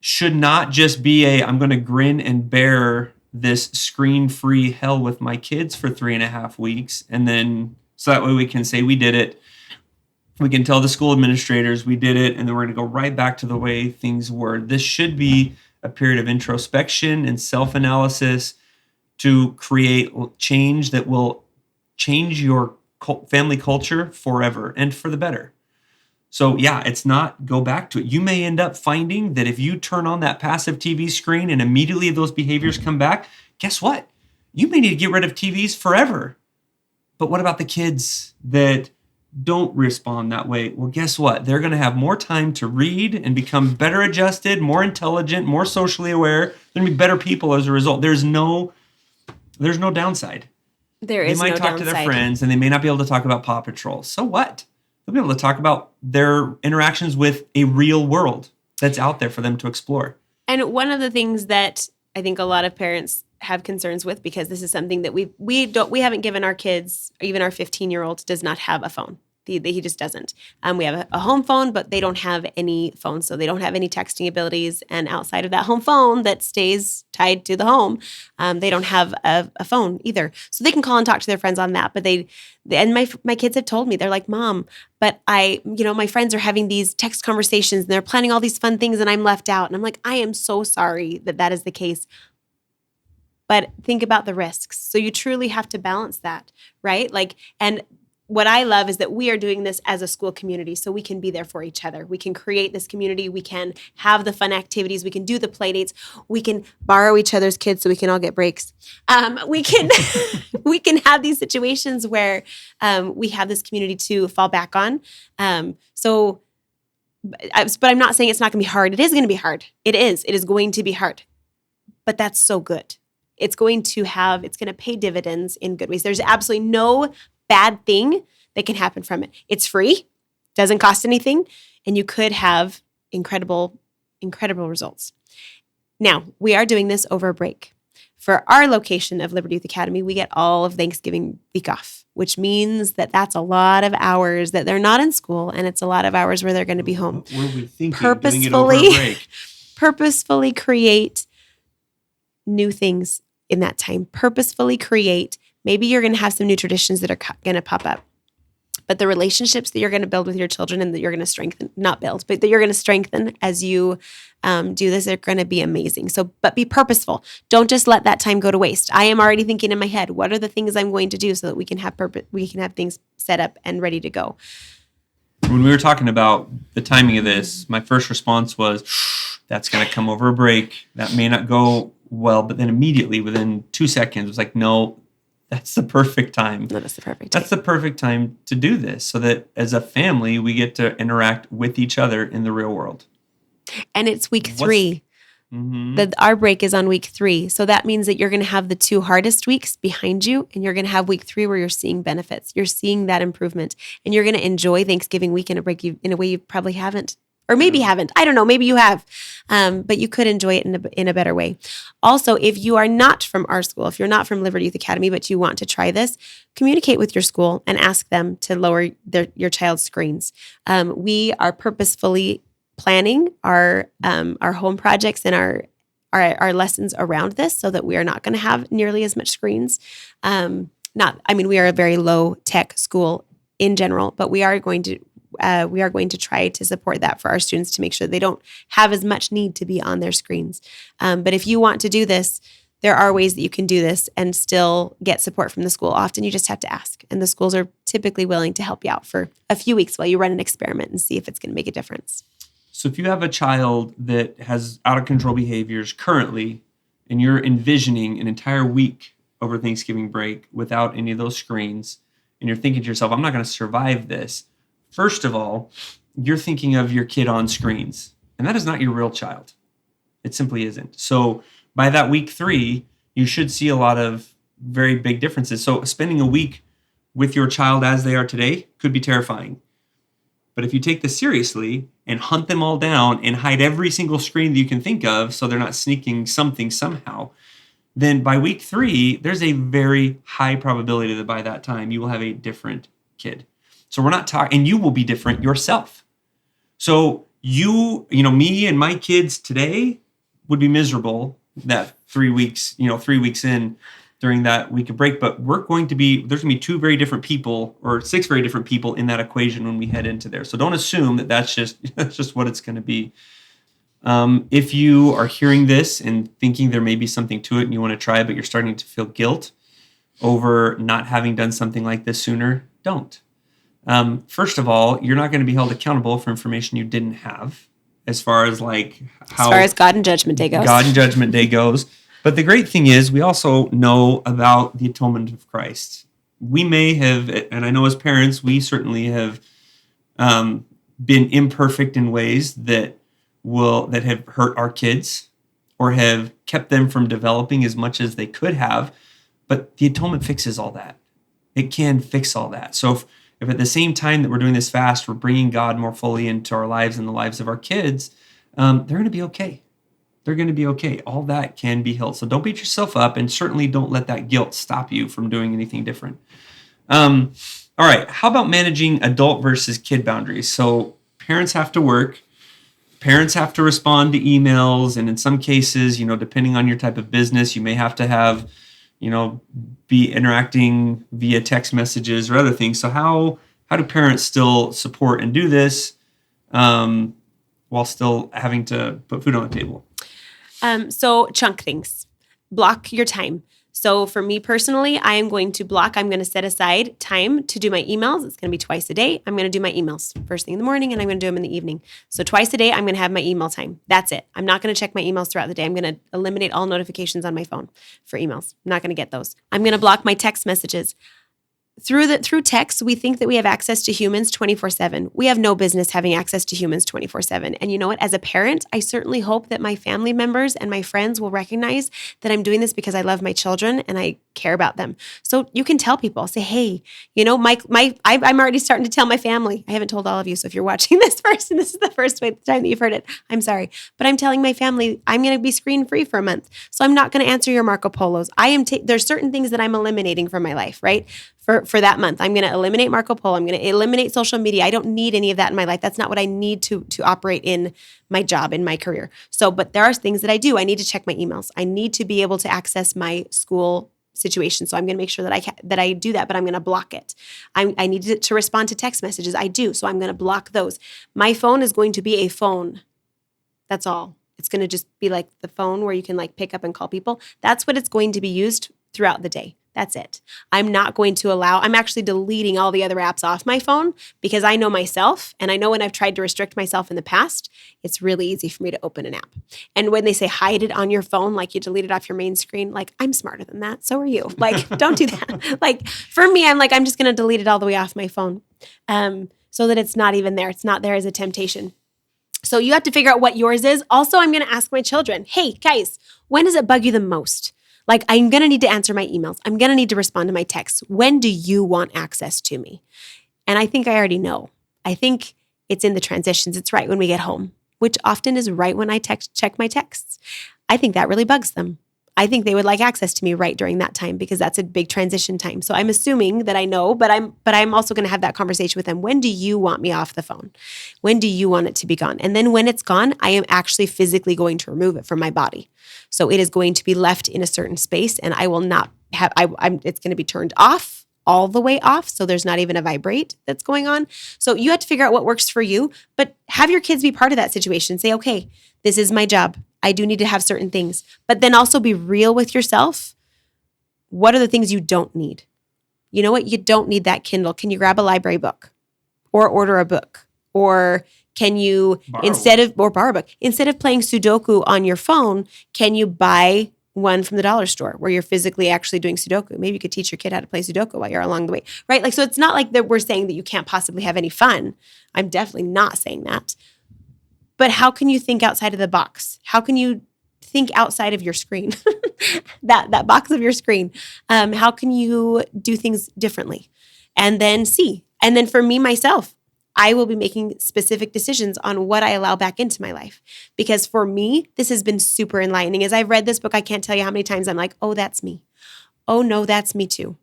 should not just be I'm going to grin and bear this screen-free hell with my kids for 3.5 weeks, and then so that way we can say we did it. We can tell the school administrators we did it, and then we're going to go right back to the way things were. This should be a period of introspection and self-analysis to create change that will change your family culture forever and for the better. So it's not go back to it. You may end up finding that if you turn on that passive TV screen and immediately those behaviors come back, guess what? You may need to get rid of TVs forever. But what about the kids that don't respond that way? Well, guess what? They're going to have more time to read and become better adjusted, more intelligent, more socially aware. They're going to be better people as a result. There's no downside. There is no downside. They might talk to their friends, and they may not be able to talk about Paw Patrol. So what? They'll be able to talk about their interactions with a real world that's out there for them to explore. And one of the things that I think a lot of parents have concerns with, because this is something that we haven't given our kids, even our 15-year-old does not have a phone. He just doesn't. We have a home phone, but they don't have any phones, so they don't have any texting abilities. And outside of that home phone that stays tied to the home, they don't have a phone either. So they can call and talk to their friends on that. But my kids have told me, they're like, Mom, but my friends are having these text conversations and they're planning all these fun things and I'm left out. And I'm like, I am so sorry that is the case. But think about the risks. So you truly have to balance that, right? And what I love is that we are doing this as a school community, so we can be there for each other. We can create this community. We can have the fun activities. We can do the play dates. We can borrow each other's kids so we can all get breaks. We can have these situations where we have this community to fall back on. But I'm not saying it's not going to be hard. It is going to be hard. It is. It is going to be hard. But that's so good. It's going to pay dividends in good ways. There's absolutely no bad thing that can happen from it. It's free, doesn't cost anything, and you could have incredible results. Now, we are doing this over a break. For our location of Liberty Youth Academy, we get all of Thanksgiving week off, which means that's a lot of hours that they're not in school, and it's a lot of hours where they're going to be home. What were we thinking? Doing it over a break? Purposefully create new things in that time. Purposefully create. Maybe you're going to have some new traditions that are going to pop up. But the relationships that you're going to build with your children and that you're going to strengthen, not build, but that you're going to strengthen as you do this, are going to be amazing. But be purposeful. Don't just let that time go to waste. I am already thinking in my head, what are the things I'm going to do so that we can have things set up and ready to go. When we were talking about the timing of this, my first response was, that's going to come over a break. That may not go well. But then immediately within 2 seconds, it was like, no, that's the perfect time. That is the perfect time. That's the perfect time to do this, so that as a family, we get to interact with each other in the real world. And it's week 3. Our break is on week 3. So that means that you're going to have the 2 hardest weeks behind you, and you're going to have week 3 where you're seeing benefits. You're seeing that improvement, and you're going to enjoy Thanksgiving week in a way you probably haven't. Or maybe haven't. I don't know. Maybe you have. But you could enjoy it in a better way. Also, if you are not from our school, if you're not from Liberty Youth Academy, but you want to try this, communicate with your school and ask them to lower your child's screens. We are purposefully planning our home projects and our our lessons around this so that we are not going to have nearly as much screens. We are a very low tech school in general, but we are going to try to support that for our students to make sure they don't have as much need to be on their screens. But if you want to do this, there are ways that you can do this and still get support from the school. Often you just have to ask, and the schools are typically willing to help you out for a few weeks while you run an experiment and see if it's going to make a difference. So if you have a child that has out of control behaviors currently, and you're envisioning an entire week over Thanksgiving break without any of those screens, and you're thinking to yourself, I'm not going to survive this. First of all, you're thinking of your kid on screens, and that is not your real child. It simply isn't. So by that week 3, you should see a lot of very big differences. So spending a week with your child as they are today could be terrifying. But if you take this seriously and hunt them all down and hide every single screen that you can think of so they're not sneaking something somehow, then by week 3, there's a very high probability that by that time you will have a different kid. So we're not talking, and you will be different yourself. So me and my kids today would be miserable that 3 weeks, 3 weeks in during that week of break, but there's going to be 2 very different people or 6 very different people in that equation when we head into there. So don't assume that that's just what it's going to be. If you are hearing this and thinking there may be something to it and you want to try it, but you're starting to feel guilt over not having done something like this sooner, don't. First of all, you're not going to be held accountable for information you didn't have as far as God and Judgment Day goes. God and Judgment Day goes. But the great thing is we also know about the atonement of Christ. We may have, and I know as parents, we certainly have been imperfect in ways that have hurt our kids or have kept them from developing as much as they could have. But the atonement fixes all that. It can fix all that. So if at the same time that we're doing this fast, we're bringing God more fully into our lives and the lives of our kids, they're going to be okay. They're going to be okay. All that can be healed. So don't beat yourself up, and certainly don't let that guilt stop you from doing anything different. All right. How about managing adult versus kid boundaries? So parents have to work. Parents have to respond to emails. And in some cases, depending on your type of business, you may have to have, be interacting via text messages or other things. So how do parents still support and do this while still having to put food on the table? So chunk things. Block your time. So for me personally, I'm going to set aside time to do my emails. It's going to be twice a day. I'm going to do my emails first thing in the morning, and I'm going to do them in the evening. So twice a day, I'm going to have my email time. That's it. I'm not going to check my emails throughout the day. I'm going to eliminate all notifications on my phone for emails. I'm not going to get those. I'm going to block my text messages. Through text, we think that we have access to humans 24/7. We have no business having access to humans 24/7. And you know what? As a parent, I certainly hope that my family members and my friends will recognize that I'm doing this because I love my children and I care about them. So you can tell people, say, hey, I'm already starting to tell my family. I haven't told all of you. So if you're watching this first and this is the first time that you've heard it, I'm sorry. But I'm telling my family I'm going to be screen free for a month. So I'm not going to answer your Marco Polos. There's certain things that I'm eliminating from my life, right? For that month, I'm going to eliminate Marco Polo. I'm going to eliminate social media. I don't need any of that in my life. That's not what I need to operate in my job, in my career. So, but there are things that I do. I need to check my emails. I need to be able to access my school situation. So I'm going to make sure that I do that, but I'm going to block it. I need to respond to text messages. I do. So I'm going to block those. My phone is going to be a phone. That's all. It's going to just be like the phone where you can pick up and call people. That's what it's going to be used throughout the day. That's it. I'm actually deleting all the other apps off my phone because I know myself, and I know when I've tried to restrict myself in the past, it's really easy for me to open an app. And when they say hide it on your phone, like you delete it off your main screen, I'm smarter than that. So are you. Don't do that. For me, I'm just going to delete it all the way off my phone so that it's not even there. It's not there as a temptation. So you have to figure out what yours is. Also, I'm going to ask my children, hey, guys, when does it bug you the most? I'm going to need to answer my emails. I'm going to need to respond to my texts. When do you want access to me? And I think I already know. I think it's in the transitions. It's right when we get home, which often is right when I check my texts. I think that really bugs them. I think they would like access to me right during that time because that's a big transition time. So I'm assuming that I know, but I'm also going to have that conversation with them. When do you want me off the phone? When do you want it to be gone? And then when it's gone, I am actually physically going to remove it from my body. So it is going to be left in a certain space, and I will not have. It's going to be turned off, all the way off. So there's not even a vibrate that's going on. So you have to figure out what works for you, but have your kids be part of that situation. Say, okay, this is my job. I do need to have certain things, but then also be real with yourself. What are the things you don't need? You know what? You don't need that Kindle. Can you grab a library book or order a book? Or can you, borrow a book, instead of playing Sudoku on your phone, can you buy one from the dollar store where you're physically actually doing Sudoku? Maybe you could teach your kid how to play Sudoku while you're along the way, right? Like, so it's not like that we're saying that you can't possibly have any fun. I'm definitely not saying that. But how can you think outside of the box? How can you think outside of your screen, that box of your screen? How can you do things differently? And then see. And then for me, myself, I will be making specific decisions on what I allow back into my life. Because for me, this has been super enlightening. As I've read this book, I can't tell you how many times I'm like, oh, that's me. Oh, no, that's me too.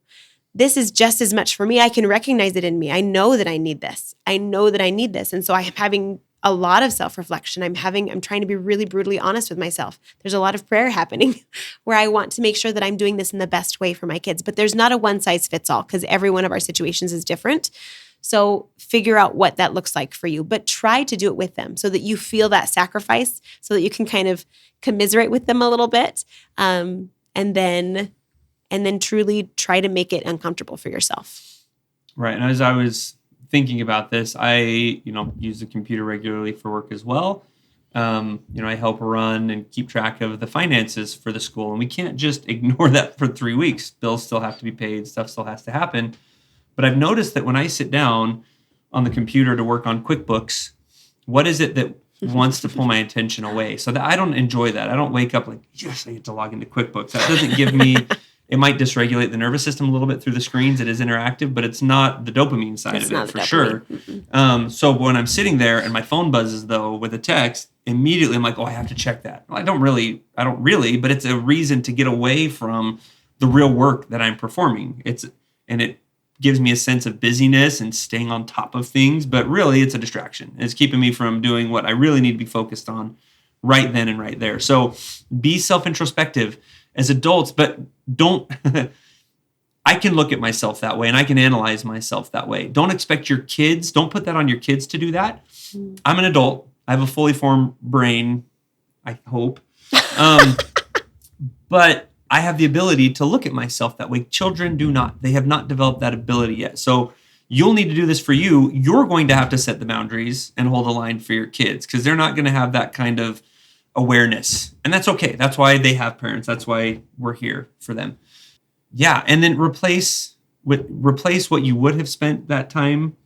This is just as much for me. I can recognize it in me. I know that I need this. I know that I need this. And so I am having a lot of self-reflection. I'm trying to be really brutally honest with myself. There's a lot of prayer happening where I want to make sure that I'm doing this in the best way for my kids. But there's not a one size fits all because every one of our situations is different. So figure out what that looks like for you, but try to do it with them so that you feel that sacrifice, so that you can kind of commiserate with them a little bit, and then truly try to make it uncomfortable for yourself. Right. And as I was thinking about this, I, use the computer regularly for work as well. I help run and keep track of the finances for the school, and we can't just ignore that for 3 weeks. Bills still have to be paid, stuff still has to happen. But I've noticed that when I sit down on the computer to work on QuickBooks, what is it that wants to pull my attention away? So that I don't enjoy that. I don't wake up like, yes, I get to log into QuickBooks. That doesn't give me, it might dysregulate the nervous system a little bit through the screens. It is interactive, but it's not the dopamine side of it for sure. So when I'm sitting there and my phone buzzes though with a text, immediately I'm like, oh, I have to check that. Well, I don't really, but it's a reason to get away from the real work that I'm performing. And it gives me a sense of busyness and staying on top of things, but really it's a distraction. It's keeping me from doing what I really need to be focused on right then and right there. So be self-introspective as adults, but don't, I can look at myself that way and I can analyze myself that way. Don't expect your kids, don't put that on your kids to do that. I'm an adult. I have a fully formed brain, I hope. But I have the ability to look at myself that way. Children do not. They have not developed that ability yet. So you'll need to do this for you. You're going to have to set the boundaries and hold the line for your kids because they're not going to have that kind of awareness. And that's okay. That's why they have parents. That's why we're here for them. Yeah. And then replace what you would have spent that time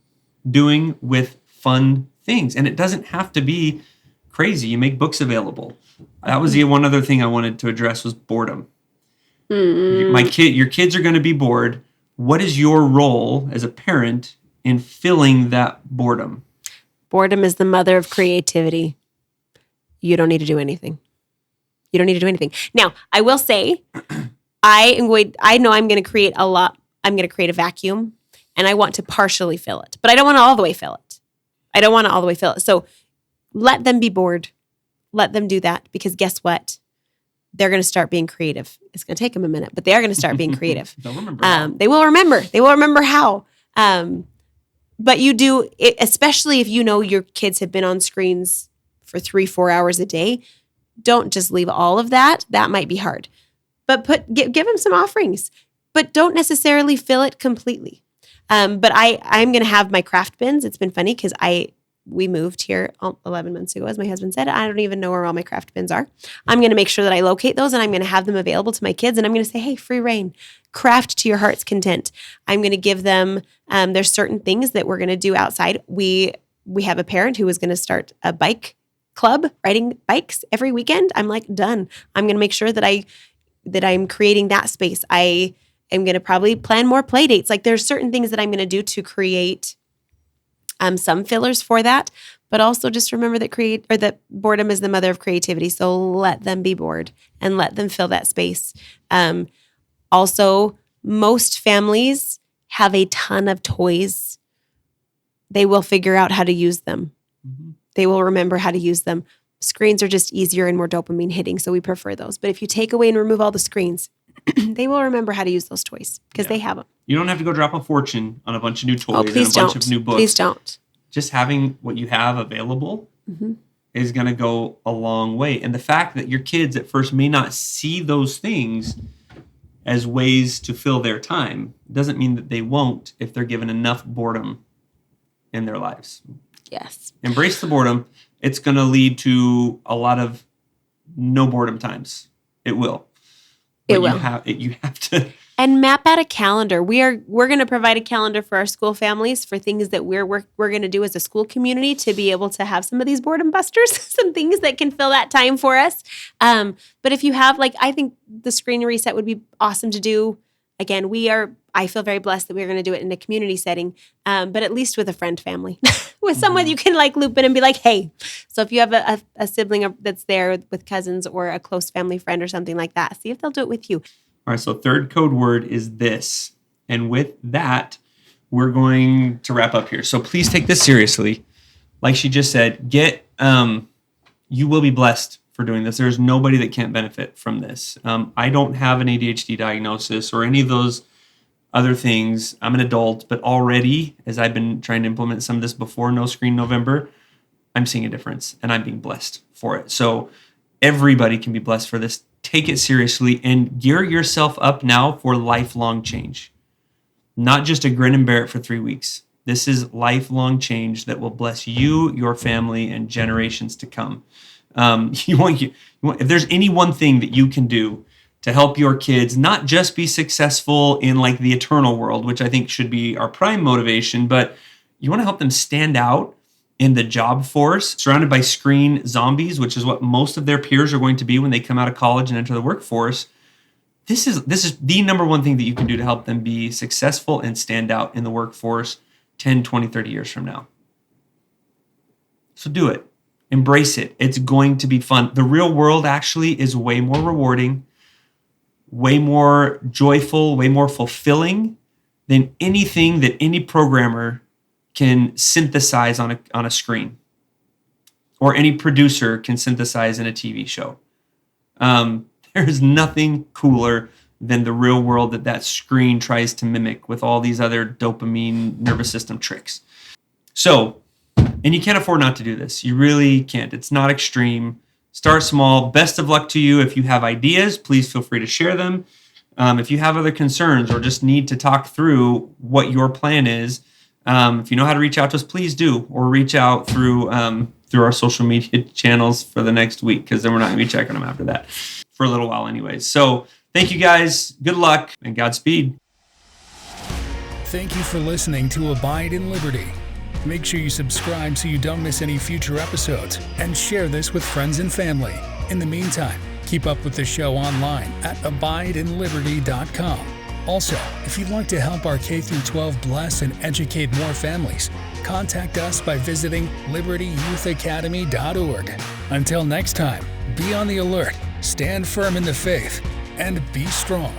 doing with fun things. And it doesn't have to be crazy. You make books available. That was the one other thing I wanted to address was boredom. Your kids are going to be bored. What is your role as a parent in filling that boredom? Boredom is the mother of creativity. You don't need to do anything. You don't need to do anything. Now, I will say, I know I'm going to create a lot. I'm going to create a vacuum and I want to partially fill it, but I don't want to all the way fill it. So let them be bored. Let them do that because guess what? They're going to start being creative. It's going to take them a minute, but they are going to start being creative. They'll remember. They will remember. They will remember how. But you do, especially if you know your kids have been on screens for 3-4 hours a day, don't just leave all of that. That might be hard. But give them some offerings, but don't necessarily fill it completely. But I'm going to have my craft bins. It's been funny because we moved here 11 months ago, as my husband said. I don't even know where all my craft bins are. I'm going to make sure that I locate those and I'm going to have them available to my kids. And I'm going to say, hey, free reign, craft to your heart's content. I'm going to give them, there's certain things that we're going to do outside. We have a parent who is going to start a bike club, riding bikes every weekend. I'm like, done. I'm going to make sure that I'm creating that space. I am going to probably plan more play dates. Like there's certain things that I'm going to do to create some fillers for that, but But also just remember that boredom is the mother of creativity. So let them be bored and let them fill that space. Also, most families have a ton of toys. They will figure out how to use them. Mm-hmm. They will remember how to use them. Screens are just easier and more dopamine hitting, so we prefer those. But if you take away and remove all the screens, they will remember how to use those toys because they have them. You don't have to go drop a fortune on a bunch of new toys and a bunch of new books. Please don't. Just having what you have available is going to go a long way. And the fact that your kids at first may not see those things as ways to fill their time doesn't mean that they won't if they're given enough boredom in their lives. Yes. Embrace the boredom. It's going to lead to a lot of no boredom times. It will. But you have to. And map out a calendar. We're going to provide a calendar for our school families for things that we're going to do as a school community to be able to have some of these boredom busters, some things that can fill that time for us. But if you have, I think the screen reset would be awesome to do. Again, I feel very blessed that we're going to do it in a community setting, but at least with a friend family, with someone you can loop in and be like, hey. So if you have a sibling that's there with cousins or a close family friend or something like that, see if they'll do it with you. All right, so third code word is this. And with that, we're going to wrap up here. So please take this seriously. Like she just said, you will be blessed for doing this. There's nobody that can't benefit from this. I don't have an ADHD diagnosis or any of those other things. I'm an adult, but already, as I've been trying to implement some of this before No Screen November, I'm seeing a difference and I'm being blessed for it. So everybody can be blessed for this. Take it seriously and gear yourself up now for lifelong change. Not just a grin and bear it for 3 weeks. This is lifelong change that will bless you, your family, and generations to come. If there's any one thing that you can do to help your kids not just be successful in the eternal world, which I think should be our prime motivation, but you want to help them stand out in the job force, surrounded by screen zombies, which is what most of their peers are going to be when they come out of college and enter the workforce. This is the number one thing that you can do to help them be successful and stand out in the workforce 10, 20, 30 years from now. So do it. Embrace it. It's going to be fun. The real world actually is way more rewarding, way more joyful, way more fulfilling than anything that any programmer can synthesize on a screen or any producer can synthesize in a TV show. There's nothing cooler than the real world that screen tries to mimic with all these other dopamine nervous system tricks. So, and you can't afford not to do this. You really can't. It's not extreme. Start small. Best of luck to you. If you have ideas, please feel free to share them. If you have other concerns or just need to talk through what your plan is, if you know how to reach out to us, please do, or reach out through our social media channels for the next week, because then we're not going to be checking them after that for a little while anyways. So thank you guys. Good luck and Godspeed. Thank you for listening to Abide in Liberty. Make sure you subscribe so you don't miss any future episodes, and share this with friends and family. In the meantime, keep up with the show online at abideinliberty.com. Also, if you'd like to help our K-12 bless and educate more families, contact us by visiting libertyyouthacademy.org. Until next time, be on the alert, stand firm in the faith, and be strong.